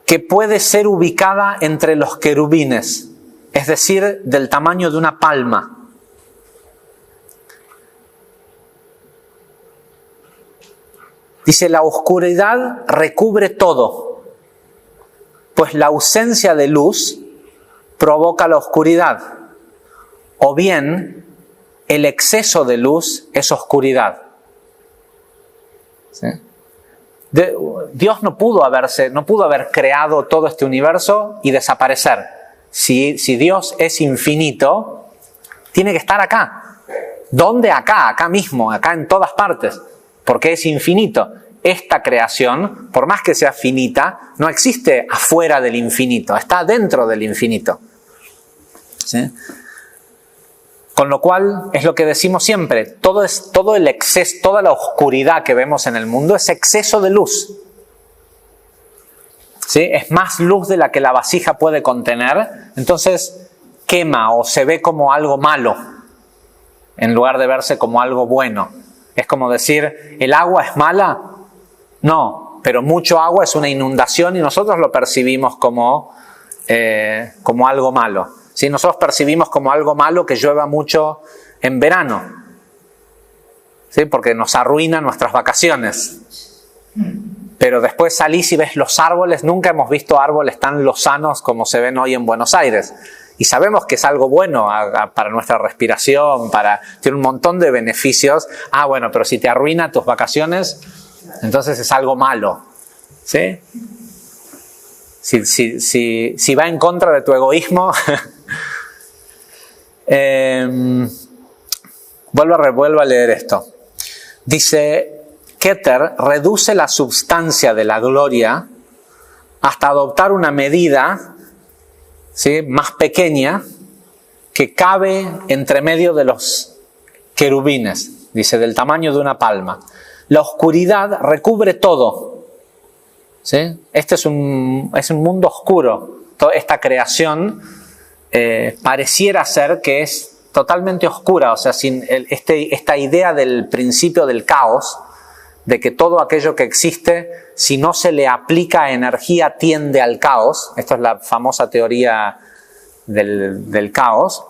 que puede ser ubicada entre los querubines, es decir, del tamaño de una palma. Dice, la oscuridad recubre todo, pues la ausencia de luz provoca la oscuridad, o bien el exceso de luz es oscuridad. ¿Sí? Dios no pudo haber creado todo este universo y desaparecer. Si Dios es infinito, tiene que estar acá. ¿Dónde? Acá mismo, acá en todas partes. Porque es infinito. Esta creación, por más que sea finita, no existe afuera del infinito, está dentro del infinito. ¿Sí? Con lo cual, es lo que decimos siempre, todo el exceso, toda la oscuridad que vemos en el mundo es exceso de luz. ¿Sí? Es más luz de la que la vasija puede contener, entonces quema o se ve como algo malo, en lugar de verse como algo bueno. Es como decir, ¿el agua es mala? No, pero mucho agua es una inundación y nosotros lo percibimos como algo malo. ¿Sí? Nosotros percibimos como algo malo que llueva mucho en verano, ¿sí? Porque nos arruina nuestras vacaciones. Pero después salís y ves los árboles. Nunca hemos visto árboles tan lozanos como se ven hoy en Buenos Aires. Y sabemos que es algo bueno para nuestra respiración, tiene un montón de beneficios. Bueno, pero si te arruina tus vacaciones, entonces es algo malo. ¿Sí? Si va en contra de tu egoísmo. Vuelvo a leer esto. Dice, Keter reduce la substancia de la gloria hasta adoptar una medida, ¿sí?, más pequeña que cabe entre medio de los querubines, dice, del tamaño de una palma. La oscuridad recubre todo, ¿sí? Este es un mundo oscuro. Toda esta creación pareciera ser que es totalmente oscura, o sea, sin esta idea del principio del caos, de que todo aquello que existe, si no se le aplica energía, tiende al caos. Esto es la famosa teoría del caos.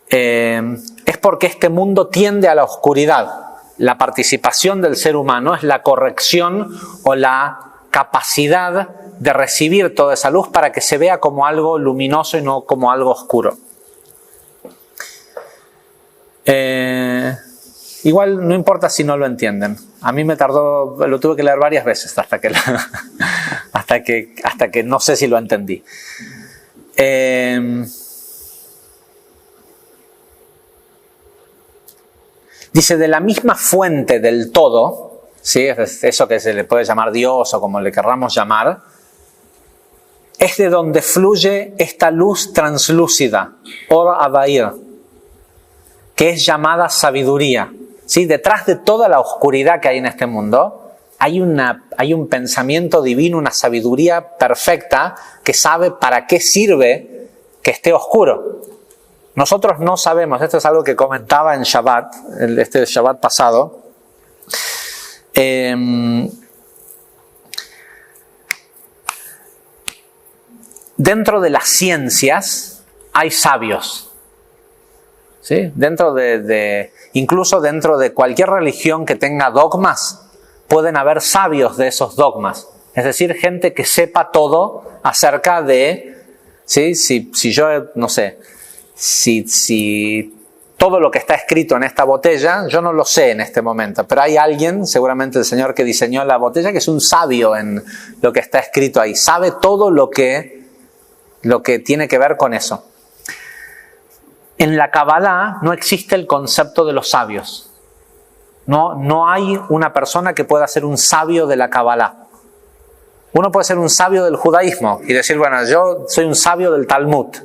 Es porque este mundo tiende a la oscuridad. La participación del ser humano es la corrección o la capacidad de recibir toda esa luz para que se vea como algo luminoso y no como algo oscuro. Igual no importa si no lo entienden. A mí me tardó, lo tuve que leer varias veces hasta que no sé si lo entendí. Dice, de la misma fuente del todo, ¿sí?, es eso que se le puede llamar Dios o como le querramos llamar, es de donde fluye esta luz translúcida, Or Abair, que es llamada sabiduría. ¿Sí? Detrás de toda la oscuridad que hay en este mundo, hay un pensamiento divino, una sabiduría perfecta que sabe para qué sirve que esté oscuro. Nosotros no sabemos, esto es algo que comentaba en Shabbat, este Shabbat pasado. Dentro de las ciencias hay sabios. ¿Sí? Incluso dentro de cualquier religión que tenga dogmas, pueden haber sabios de esos dogmas. Es decir, gente que sepa todo acerca de, ¿sí? Si yo, no sé, si todo lo que está escrito en esta botella, yo no lo sé en este momento, pero hay alguien, seguramente el señor que diseñó la botella, que es un sabio en lo que está escrito ahí. Sabe todo lo que tiene que ver con eso. En la Kabbalah no existe el concepto de los sabios. No hay una persona que pueda ser un sabio de la Kabbalah. Uno puede ser un sabio del judaísmo y decir, bueno, yo soy un sabio del Talmud,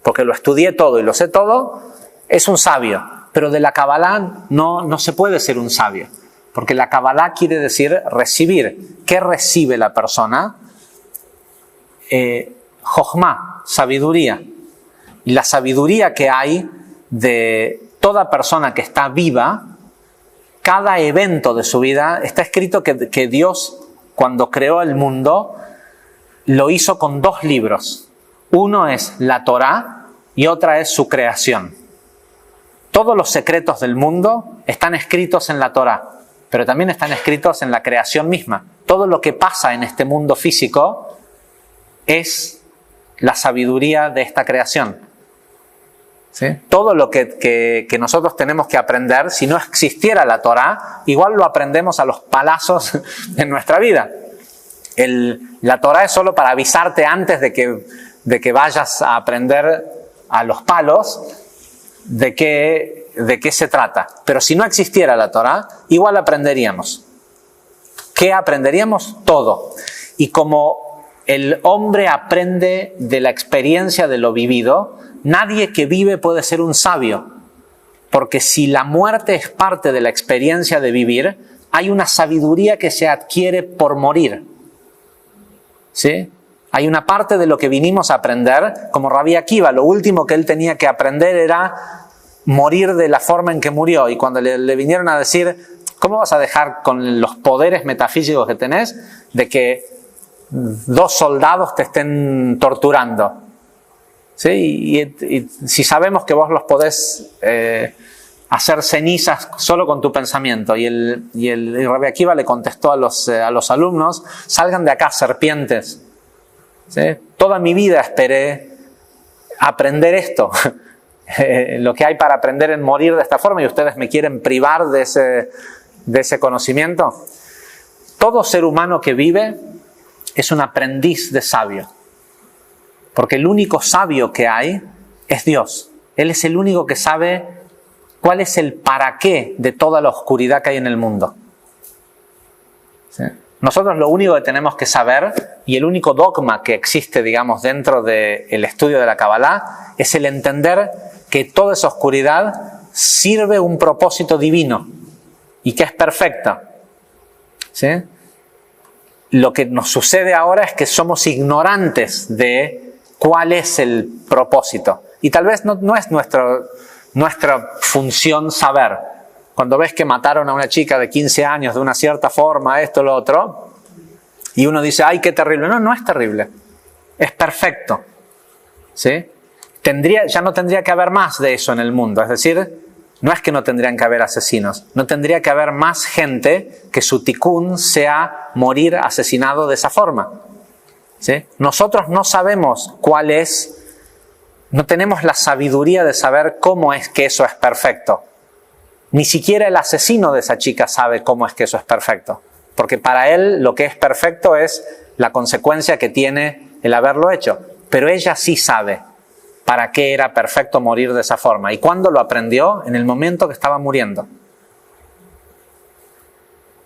porque lo estudié todo y lo sé todo, es un sabio. Pero de la Kabbalah no se puede ser un sabio, porque la Kabbalah quiere decir recibir. ¿Qué recibe la persona? Jochma, sabiduría. Y la sabiduría que hay de toda persona que está viva, cada evento de su vida, está escrito que Dios, cuando creó el mundo, lo hizo con 2 libros. Uno es la Torá y otra es su creación. Todos los secretos del mundo están escritos en la Torá, pero también están escritos en la creación misma. Todo lo que pasa en este mundo físico es la sabiduría de esta creación. ¿Sí? Todo lo que nosotros tenemos que aprender, si no existiera la Torá, igual lo aprendemos a los palazos en nuestra vida. La Torá es solo para avisarte antes de que vayas a aprender a los palos de qué se trata. Pero si no existiera la Torá, igual aprenderíamos. ¿Qué aprenderíamos? Todo. Y como el hombre aprende de la experiencia de lo vivido, nadie que vive puede ser un sabio, porque si la muerte es parte de la experiencia de vivir, hay una sabiduría que se adquiere por morir. ¿Sí? Hay una parte de lo que vinimos a aprender, como Rabbi Akiva, lo último que él tenía que aprender era morir de la forma en que murió. Y cuando le vinieron a decir, ¿cómo vas a dejar con los poderes metafísicos que tenés de que 2 soldados te estén torturando? ¿Sí? Y si sabemos que vos los podés hacer cenizas solo con tu pensamiento. Y Rabbi Akiva le contestó a los alumnos, salgan de acá, serpientes. ¿Sí? Toda mi vida esperé aprender esto. Lo que hay para aprender en morir de esta forma, y ustedes me quieren privar de ese conocimiento. Todo ser humano que vive es un aprendiz de sabio. Porque el único sabio que hay es Dios. Él es el único que sabe cuál es el para qué de toda la oscuridad que hay en el mundo. ¿Sí? Nosotros lo único que tenemos que saber, y el único dogma que existe, digamos, dentro del estudio de la Kabbalah, es el entender que toda esa oscuridad sirve un propósito divino y que es perfecta. ¿Sí? Lo que nos sucede ahora es que somos ignorantes de cuál es el propósito. Y tal vez no es nuestra función saber. Cuando ves que mataron a una chica de 15 años de una cierta forma, esto, lo otro, y uno dice, ¡ay, qué terrible! No es terrible. Es perfecto. ¿Sí? Ya no tendría que haber más de eso en el mundo. Es decir, no es que no tendrían que haber asesinos. No tendría que haber más gente que su tikkun sea morir asesinado de esa forma. ¿Sí? Nosotros no sabemos no tenemos la sabiduría de saber cómo es que eso es perfecto. Ni siquiera el asesino de esa chica sabe cómo es que eso es perfecto. Porque para él lo que es perfecto es la consecuencia que tiene el haberlo hecho. Pero ella sí sabe para qué era perfecto morir de esa forma. ¿Y cuándo lo aprendió? En el momento que estaba muriendo.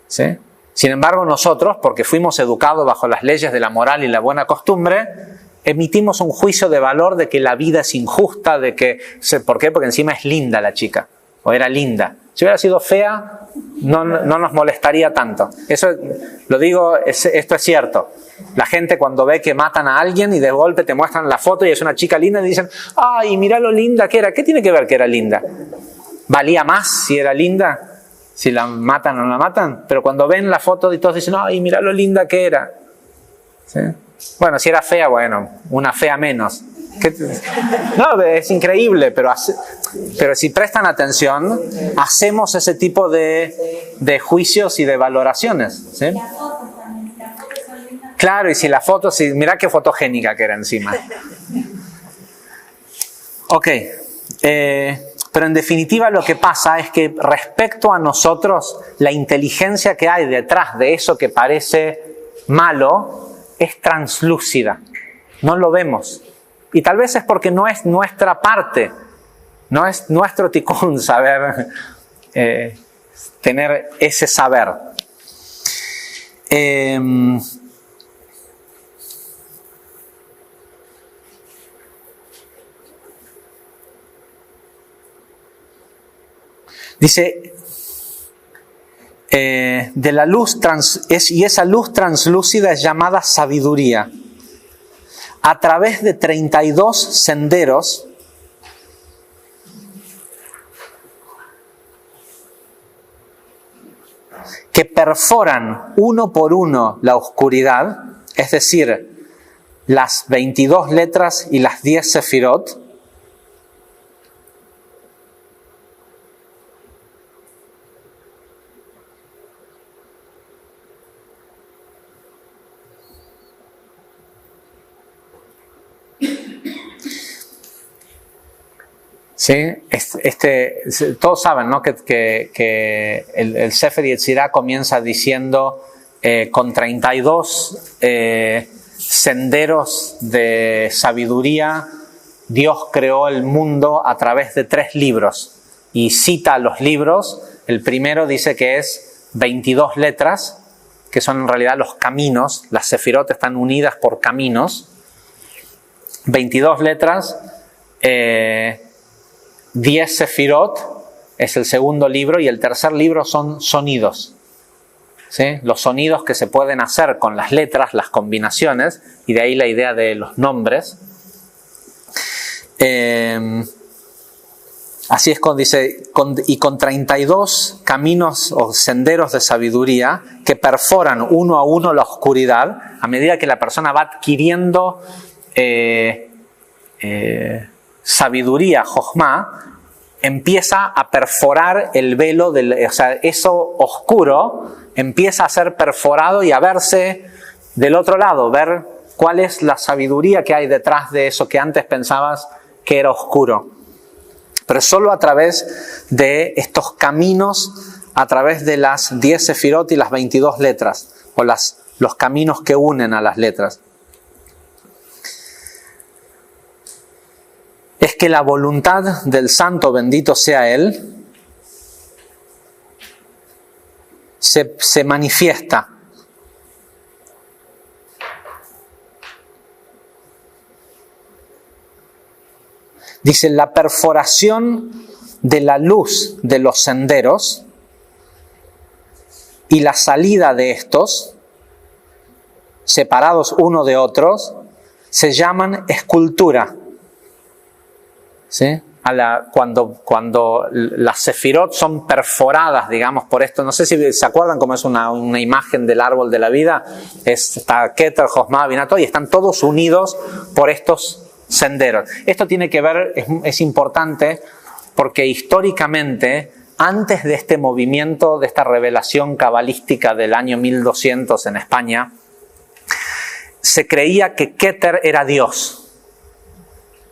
¿Sí? Sin embargo, nosotros, porque fuimos educados bajo las leyes de la moral y la buena costumbre, emitimos un juicio de valor de que la vida es injusta, ¿por qué? Porque encima es linda la chica, o era linda. Si hubiera sido fea, no nos molestaría tanto. Eso lo digo, esto es cierto. La gente cuando ve que matan a alguien y de golpe te muestran la foto y es una chica linda y dicen, ¡ay, mira lo linda que era! ¿Qué tiene que ver que era linda? ¿Valía más si era linda? Si la matan o no la matan. Pero cuando ven la foto y todos dicen, ¡ay, mira lo linda que era! ¿Sí? Bueno, si era fea, bueno, una fea menos. No, es increíble, pero si prestan atención, hacemos ese tipo de juicios y de valoraciones. ¿Sí? Claro, y si la foto, mirá qué fotogénica que era encima. Ok, pero en definitiva lo que pasa es que respecto a nosotros, la inteligencia que hay detrás de eso que parece malo es translúcida. No lo vemos. Y tal vez es porque no es nuestra parte, no es nuestro tikkun saber, tener ese saber. Dice, de la luz y esa luz translúcida es llamada sabiduría. A través de 32 senderos que perforan uno por uno la oscuridad, es decir, las 22 letras y las 10 sefirot, ¿sí? Todos saben, ¿no? que el Sefer Yetzirah comienza diciendo con 32 senderos de sabiduría Dios creó el mundo a través de 3 libros y cita los libros. El primero dice que es 22 letras, que son en realidad los caminos. Las sefirot están unidas por caminos. 22 letras, 10 sefirot es el segundo libro y el tercer libro son sonidos. ¿Sí? Los sonidos que se pueden hacer con las letras, las combinaciones, y de ahí la idea de los nombres. Así es cuando dice, y con 32 caminos o senderos de sabiduría que perforan uno a uno la oscuridad, a medida que la persona va adquiriendo sabiduría, jochma, empieza a perforar el velo, o sea, eso oscuro empieza a ser perforado y a verse del otro lado, ver cuál es la sabiduría que hay detrás de eso que antes pensabas que era oscuro. Pero solo a través de estos caminos, a través de las 10 sefirot y las 22 letras, o los caminos que unen a las letras. Es que la voluntad del Santo, bendito sea Él, se manifiesta. Dice, la perforación de la luz de los senderos y la salida de estos, separados uno de otros, se llaman escultura. ¿Sí? Cuando las sefirot son perforadas, digamos, por esto, no sé si se acuerdan cómo es una imagen del árbol de la vida, está Keter, Jochma, Binato, y están todos unidos por estos senderos. Esto tiene que ver, es importante, porque históricamente, antes de este movimiento, de esta revelación cabalística del año 1200 en España, se creía que Keter era Dios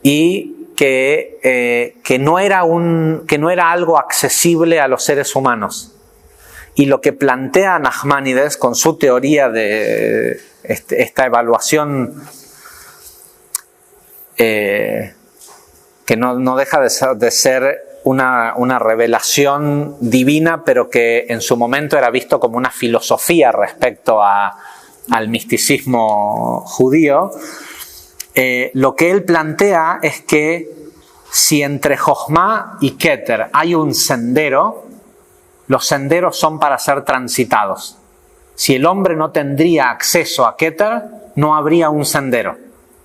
y que no era algo accesible a los seres humanos. Y lo que plantea Nachmanides con su teoría de esta evaluación que no deja de ser una revelación divina, pero que en su momento era visto como una filosofía respecto al misticismo judío. Lo que él plantea es que si entre Jochma y Keter hay un sendero, los senderos son para ser transitados. Si el hombre no tendría acceso a Keter, no habría un sendero.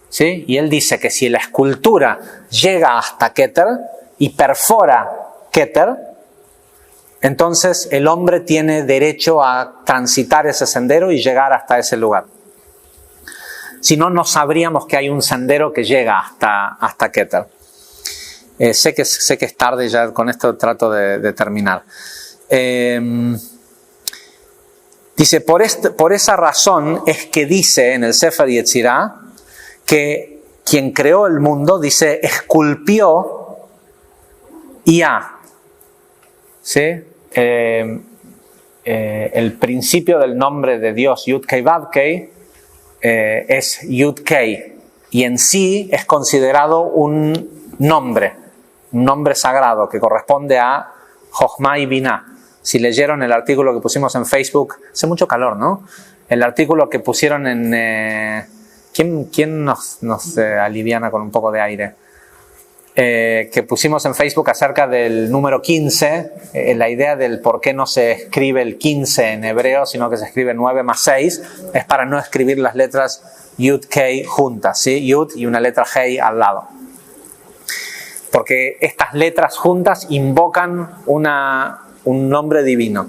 ¿Sí? Y él dice que si la escultura llega hasta Keter y perfora Keter, entonces el hombre tiene derecho a transitar ese sendero y llegar hasta ese lugar. Si no, no sabríamos que hay un sendero que llega hasta Keter. Sé que es tarde, ya con esto trato de terminar. Dice, por esa razón es que dice en el Sefer Yetzirah que quien creó el mundo, dice, esculpió Ia. ¿Sí? El principio del nombre de Dios, Yud-Kei Vav-Kei, es Yud-Kei. Y en sí es considerado un nombre sagrado que corresponde a Jochma y Binah. Si leyeron el artículo que pusimos en Facebook, hace mucho calor, ¿no? El artículo que pusieron en... ¿Quién nos aliviana con un poco de aire? Que pusimos en Facebook acerca del número 15, la idea del por qué no se escribe el 15 en hebreo, sino que se escribe 9 más 6, es para no escribir las letras Yud, Kei juntas, ¿sí? Yud y una letra Hei al lado. Porque estas letras juntas invocan un nombre divino.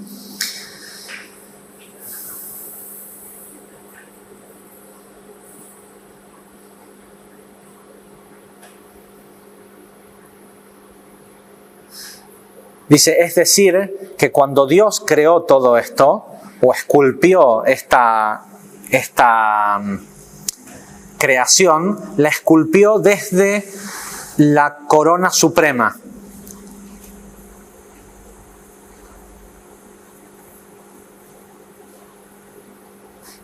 Dice, es decir, que cuando Dios creó todo esto, o esculpió esta creación, la esculpió desde la corona suprema.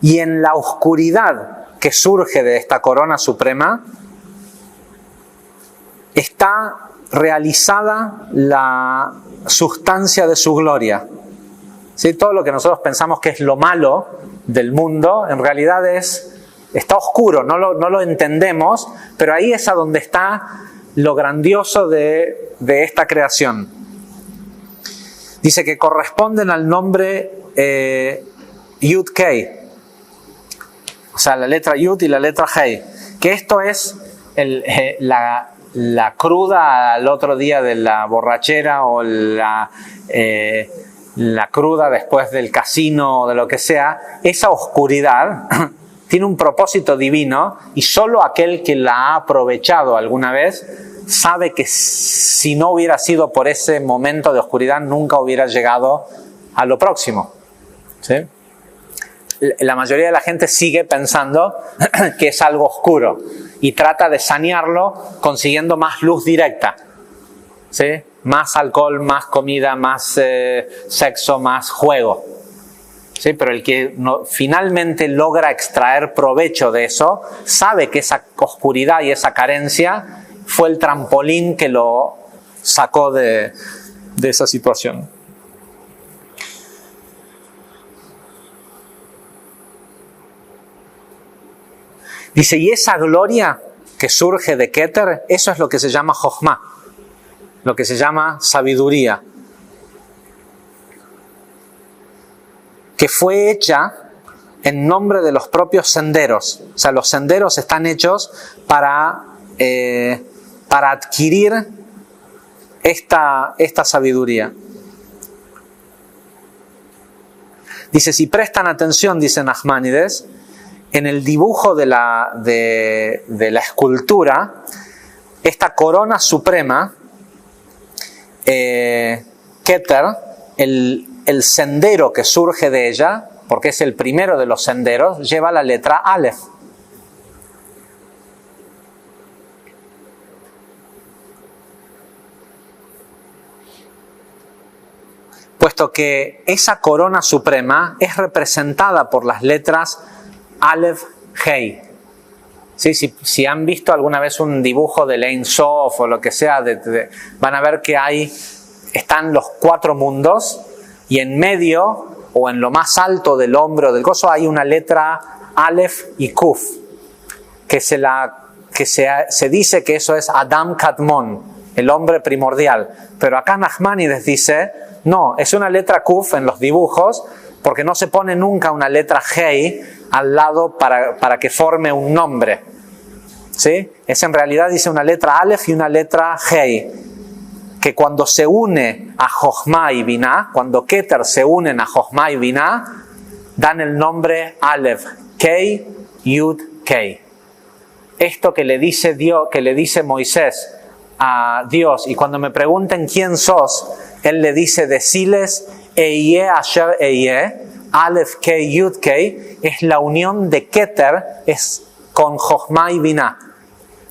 Y en la oscuridad que surge de esta corona suprema, está realizada la sustancia de su gloria. ¿Sí? Todo lo que nosotros pensamos que es lo malo del mundo, en realidad está oscuro, no lo entendemos, pero ahí es a donde está lo grandioso de esta creación. Dice que corresponden al nombre Yud-Kei, o sea, la letra Yud y la letra Hei, que esto es la cruda al otro día de la borrachera o la cruda después del casino o de lo que sea. Esa oscuridad tiene un propósito divino y solo aquel que la ha aprovechado alguna vez sabe que si no hubiera sido por ese momento de oscuridad nunca hubiera llegado a lo próximo. ¿Sí? La mayoría de la gente sigue pensando que es algo oscuro y trata de sanearlo consiguiendo más luz directa, ¿sí? Más alcohol, más comida, más sexo, más juego, ¿sí? Pero el que finalmente logra extraer provecho de eso sabe que esa oscuridad y esa carencia fue el trampolín que lo sacó de esa situación. Dice, y esa gloria que surge de Keter, eso es lo que se llama Jochma, lo que se llama sabiduría, que fue hecha en nombre de los propios senderos. O sea, los senderos están hechos para adquirir esta sabiduría. Dice, si prestan atención, dice Nachmanides, en el dibujo de la escultura, esta corona suprema, Keter, el sendero que surge de ella, porque es el primero de los senderos, lleva la letra Aleph. Puesto que esa corona suprema es representada por las letras Aleph, Hei. ¿Sí? Si han visto alguna vez un dibujo de Ein Sof o lo que sea, van a ver que están los 4 mundos y en medio o en lo más alto del hombro del coso hay una letra Aleph y Kuf, que se dice que eso es Adam Kadmon, el hombre primordial. Pero acá Nachmanides dice, No, es una letra Kuf en los dibujos, porque no se pone nunca una letra Hei al lado para que forme un nombre. ¿Sí? Es en realidad, dice, una letra Aleph y una letra Hei, que cuando se une a Jochma y Binah, cuando Keter se unen a Jochma y Binah, dan el nombre Aleph, Kei, Yud, Kei. Esto que le dice Dios, que le dice Moisés a Dios, y cuando me pregunten quién sos, él le dice, deciles Eye Asher Eye, Aleph Kei Yud Kei, es la unión de Keter con Jochma y Binah.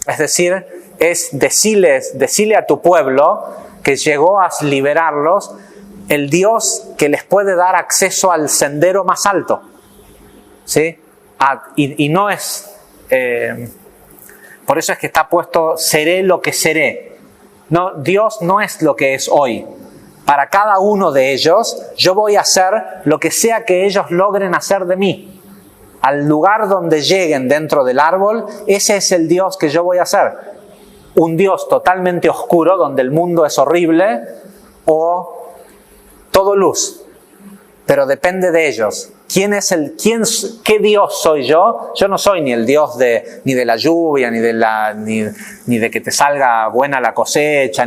Es decir, es decirle a tu pueblo que llegó a liberarlos, el Dios que les puede dar acceso al sendero más alto. ¿Sí? Y no es... por eso es que está puesto, seré lo que seré. No, Dios no es lo que es hoy. Para cada uno de ellos, yo voy a hacer lo que sea que ellos logren hacer de mí. Al lugar donde lleguen dentro del árbol, ese es el Dios que yo voy a hacer. Un Dios totalmente oscuro, donde el mundo es horrible, o todo luz. Pero depende de ellos. ¿Qué Dios soy yo? Yo no soy ni el Dios ni de la lluvia, ni de que te salga buena la cosecha,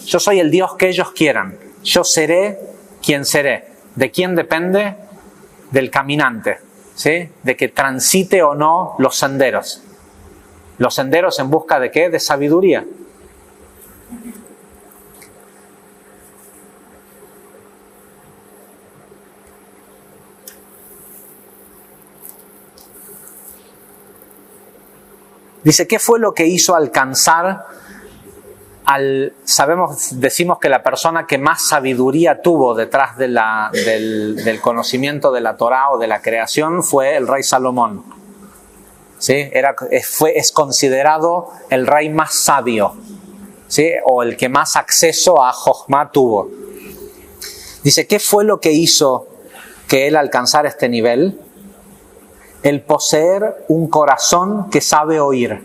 Yo soy el Dios que ellos quieran. Yo seré quien seré. ¿De quién depende? Del caminante, ¿sí? De que transite o no los senderos. Los senderos en busca de ¿qué? De sabiduría. Dice, ¿qué fue lo que hizo alcanzar decimos que la persona que más sabiduría tuvo detrás del conocimiento de la Torá o de la creación fue el rey Salomón? ¿Sí? Es considerado el rey más sabio, ¿sí? O el que más acceso a Jochma tuvo. Dice, ¿qué fue lo que hizo que él alcanzara este nivel? El poseer un corazón que sabe oír.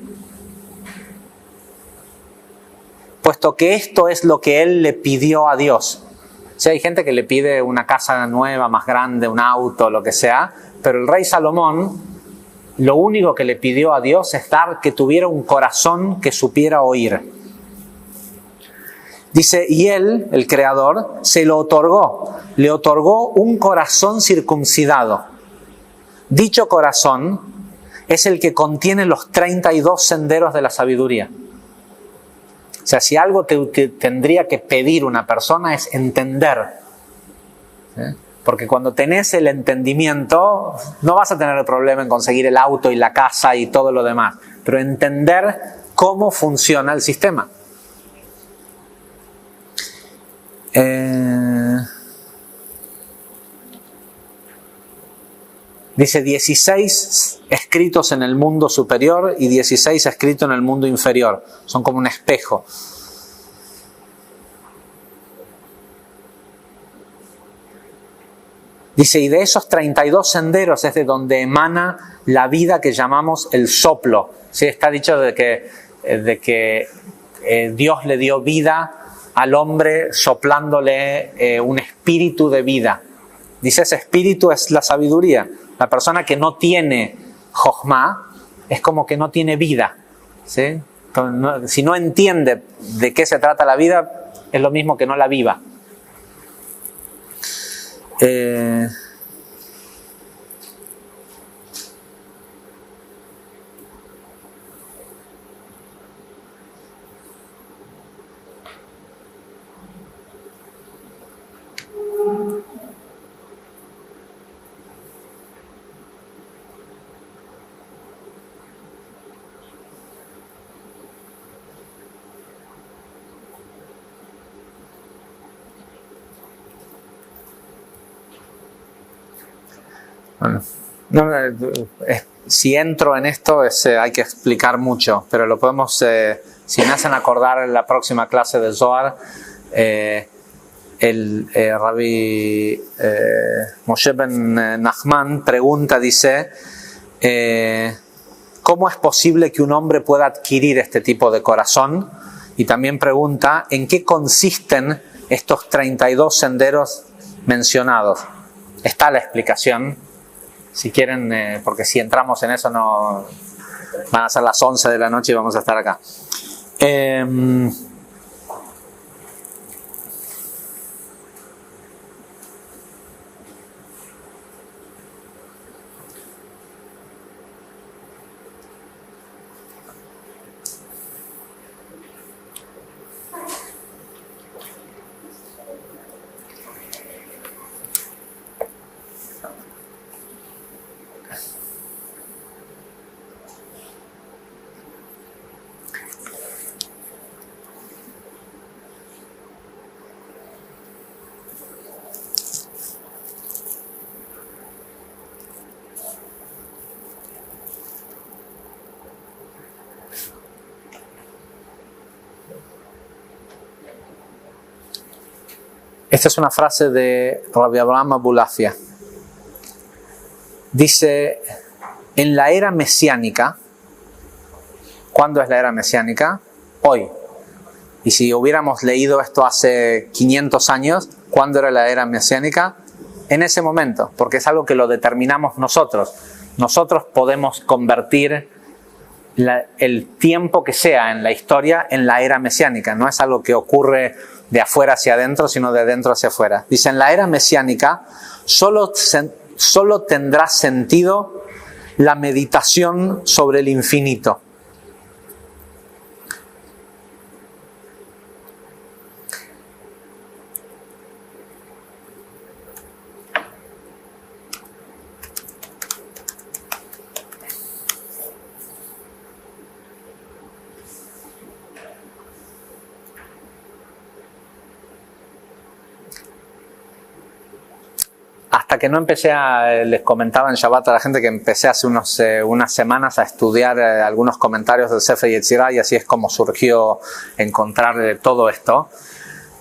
Puesto que esto es lo que él le pidió a Dios. O sea, hay gente que le pide una casa nueva, más grande, un auto, lo que sea, pero el rey Salomón, lo único que le pidió a Dios es que tuviera un corazón que supiera oír. Dice, y él, el creador, se lo otorgó. Le otorgó un corazón circuncidado. Dicho corazón es el que contiene los 32 senderos de la sabiduría. O sea, si algo te tendría que pedir una persona es entender. ¿Sí? Porque cuando tenés el entendimiento, no vas a tener el problema en conseguir el auto y la casa y todo lo demás. Pero entender cómo funciona el sistema. Dice 16 escritos en el mundo superior y 16 escritos en el mundo inferior. Son como un espejo. Dice, y de esos 32 senderos es de donde emana la vida que llamamos el soplo. ¿Sí? Está dicho de que Dios le dio vida al hombre soplándole un espíritu de vida. Dice, ese espíritu es la sabiduría. La persona que no tiene Jochma es como que no tiene vida. ¿Sí? Si no entiende de qué se trata la vida, es lo mismo que no la viva. Bueno, si entro en esto hay que explicar mucho, pero lo podemos, si me hacen acordar en la próxima clase de Zohar, el Rabbi Moshe ben Nachman pregunta, dice, ¿cómo es posible que un hombre pueda adquirir este tipo de corazón? Y también pregunta, ¿en qué consisten estos 32 senderos mencionados. Está la explicación, si quieren, porque si entramos en eso no van a ser las 11 de la noche y vamos a estar acá. Esta es una frase de Rabbi Abraham Abulafia. Dice, en la era mesiánica, ¿cuándo es la era mesiánica? Hoy. Y si hubiéramos leído esto hace 500 años, ¿cuándo era la era mesiánica? En ese momento, porque es algo que lo determinamos nosotros. Nosotros podemos convertir el tiempo que sea en la historia en la era mesiánica. No es algo que ocurre de afuera hacia adentro, sino de dentro hacia afuera. Dice, en la era mesiánica solo tendrá sentido la meditación sobre el infinito. Hasta que no empecé les comentaba en Shabbat a la gente que empecé hace unas semanas a estudiar algunos comentarios del Sefer Yetzirah, y así es como surgió encontrar todo esto.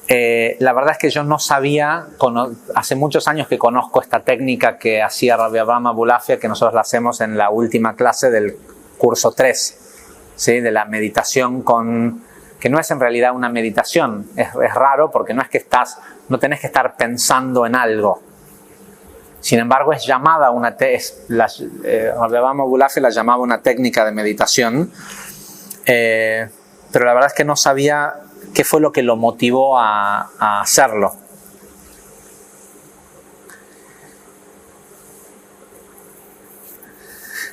La verdad es que yo no sabía, hace muchos años que conozco esta técnica que hacía Rabbi Abraham Abulafia, que nosotros la hacemos en la última clase del curso 3, ¿sí? De la meditación que no es en realidad una meditación. Es raro porque no tenés que estar pensando en algo. Sin embargo, es llamada Rabbi Abraham Abulafia la llamaba una técnica de meditación, pero la verdad es que no sabía qué fue lo que lo motivó a hacerlo.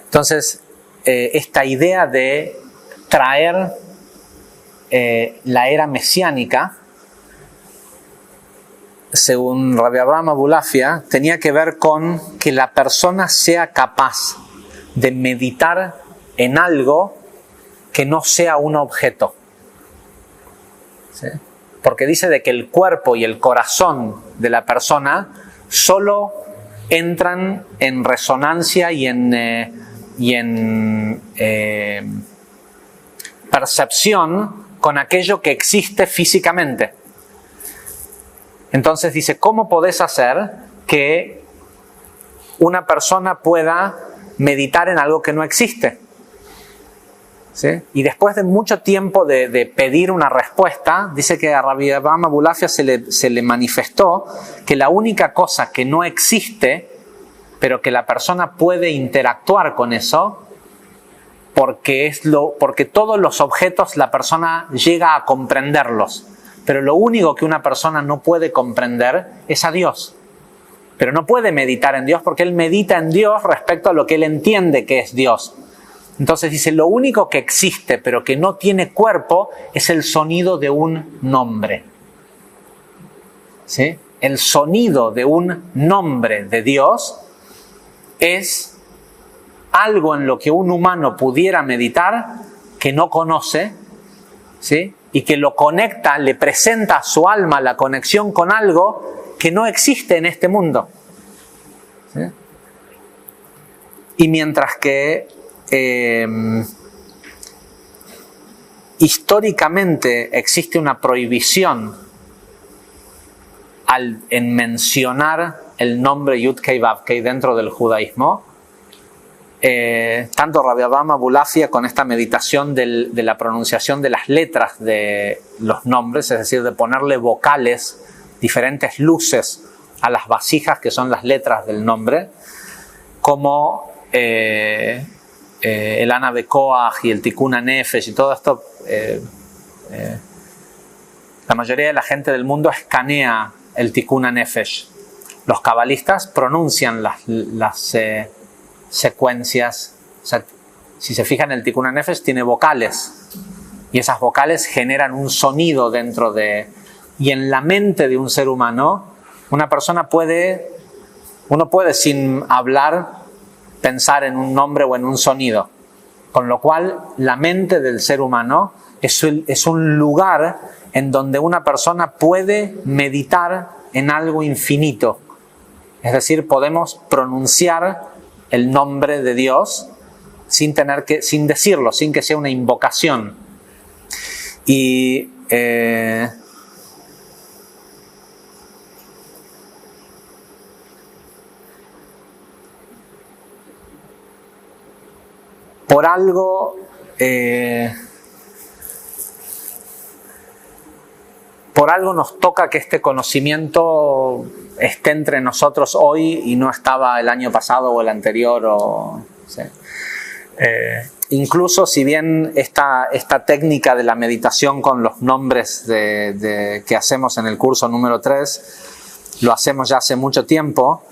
Entonces, esta idea de traer la era mesiánica, según Rabbi Abraham Abulafia, tenía que ver con que la persona sea capaz de meditar en algo que no sea un objeto. ¿Sí? Porque dice de que el cuerpo y el corazón de la persona solo entran en resonancia y en percepción con aquello que existe físicamente. Entonces dice, ¿cómo podés hacer que una persona pueda meditar en algo que no existe? ¿Sí? Y después de mucho tiempo de pedir una respuesta, dice que a Rabbi Abraham Abulafia se le manifestó que la única cosa que no existe, pero que la persona puede interactuar con eso, porque todos los objetos la persona llega a comprenderlos. Pero lo único que una persona no puede comprender es a Dios. Pero no puede meditar en Dios porque él medita en Dios respecto a lo que él entiende que es Dios. Entonces dice, lo único que existe pero que no tiene cuerpo es el sonido de un nombre. ¿Sí? El sonido de un nombre de Dios es algo en lo que un humano pudiera meditar que no conoce, ¿sí? Y que lo conecta, le presenta a su alma la conexión con algo que no existe en este mundo. ¿Sí? Y mientras que históricamente existe una prohibición en mencionar el nombre Yud-Kei Vav-Kei dentro del judaísmo, tanto Rabbi Avraham Abulafia con esta meditación de la pronunciación de las letras de los nombres, es decir, de ponerle vocales, diferentes luces a las vasijas que son las letras del nombre, como el Ana Bekoach y el Tikkun HaNefesh y todo esto. La mayoría de la gente del mundo escanea el Tikkun HaNefesh. Los cabalistas pronuncian las secuencias. O sea, si se fijan, el Tikkun HaNefesh tiene vocales y esas vocales generan un sonido dentro de... Y en la mente de un ser humano, una persona uno puede sin hablar pensar en un nombre o en un sonido, con lo cual la mente del ser humano es un lugar en donde una persona puede meditar en algo infinito. Es decir, podemos pronunciar el nombre de Dios sin decirlo, sin que sea una invocación. Y por algo nos toca que este conocimiento esté entre nosotros hoy y no estaba el año pasado o el anterior. ¿Sí? Incluso si bien esta técnica de la meditación con los nombres que hacemos en el curso número 3, lo hacemos ya hace mucho tiempo,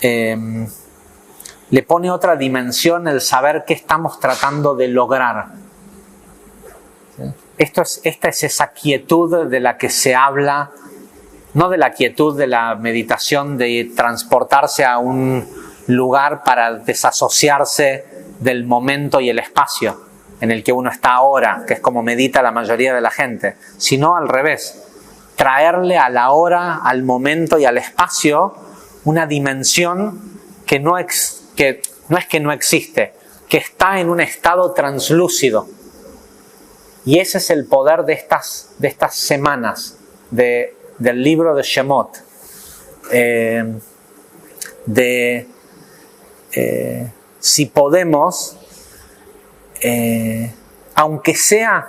le pone otra dimensión el saber qué estamos tratando de lograr. ¿Sí? Esta es esa quietud de la que se habla, no de la quietud de la meditación de transportarse a un lugar para desasociarse del momento y el espacio en el que uno está ahora, que es como medita la mayoría de la gente, sino al revés, traerle a la hora, al momento y al espacio una dimensión que no es que no existe, que está en un estado translúcido. Y ese es el poder de estas semanas del libro de Shemot. Si podemos, aunque sea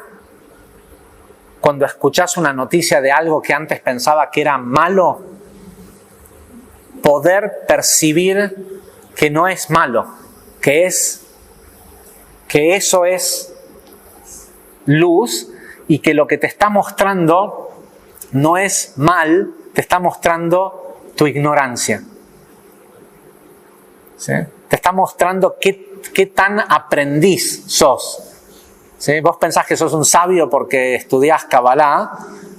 cuando escuchás una noticia de algo que antes pensaba que era malo, poder percibir que no es malo, que eso es luz y que lo que te está mostrando no es mal, te está mostrando tu ignorancia. ¿Sí? Te está mostrando qué tan aprendiz sos. ¿Sí? Vos pensás que sos un sabio porque estudiás Kabbalah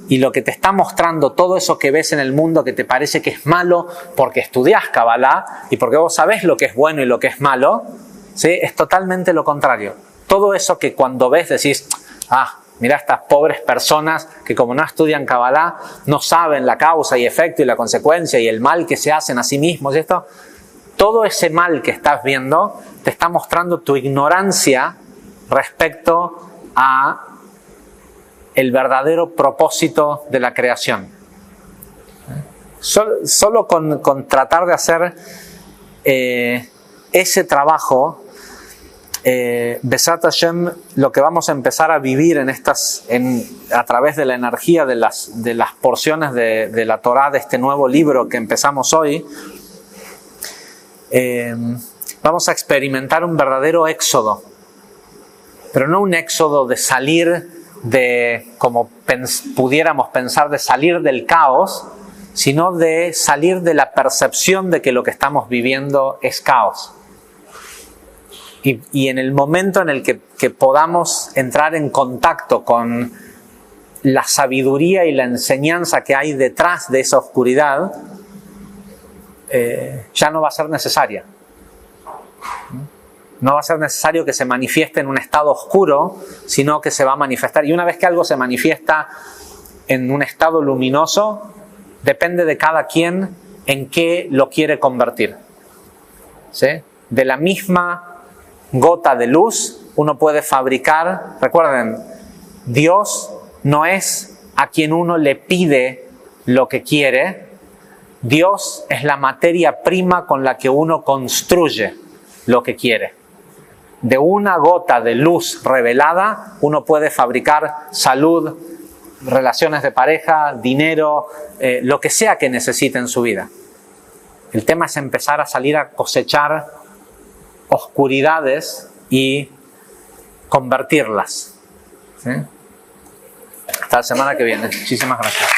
y lo que te está mostrando todo eso que ves en el mundo que te parece que es malo porque estudiás Kabbalah y porque vos sabés lo que es bueno y lo que es malo, ¿sí? Es totalmente lo contrario. Todo eso que cuando ves decís, mirá estas pobres personas que como no estudian Kabbalah no saben la causa y efecto y la consecuencia y el mal que se hacen a sí mismos y esto, todo ese mal que estás viendo te está mostrando tu ignorancia respecto a el verdadero propósito de la creación. Solo con tratar de hacer ese trabajo, Besat Hashem, lo que vamos a empezar a vivir a través de la energía de las porciones de la Torá, de este nuevo libro que empezamos hoy, vamos a experimentar un verdadero éxodo, pero no un éxodo de salir como pudiéramos pensar, de salir del caos, sino de salir de la percepción de que lo que estamos viviendo es caos. Y en el momento en el que podamos entrar en contacto con la sabiduría y la enseñanza que hay detrás de esa oscuridad, ya no va a ser necesaria. No va a ser necesario que se manifieste en un estado oscuro, sino que se va a manifestar. Y una vez que algo se manifiesta en un estado luminoso, depende de cada quien en qué lo quiere convertir. ¿Sí? De la misma gota de luz, uno puede fabricar. Recuerden, Dios no es a quien uno le pide lo que quiere. Dios es la materia prima con la que uno construye lo que quiere. de una gota de luz revelada uno puede fabricar salud, relaciones de pareja, dinero, lo que sea que necesite en su vida. El tema es empezar a salir a cosechar oscuridades y convertirlas. ¿Sí? Hasta la semana que viene. Muchísimas gracias.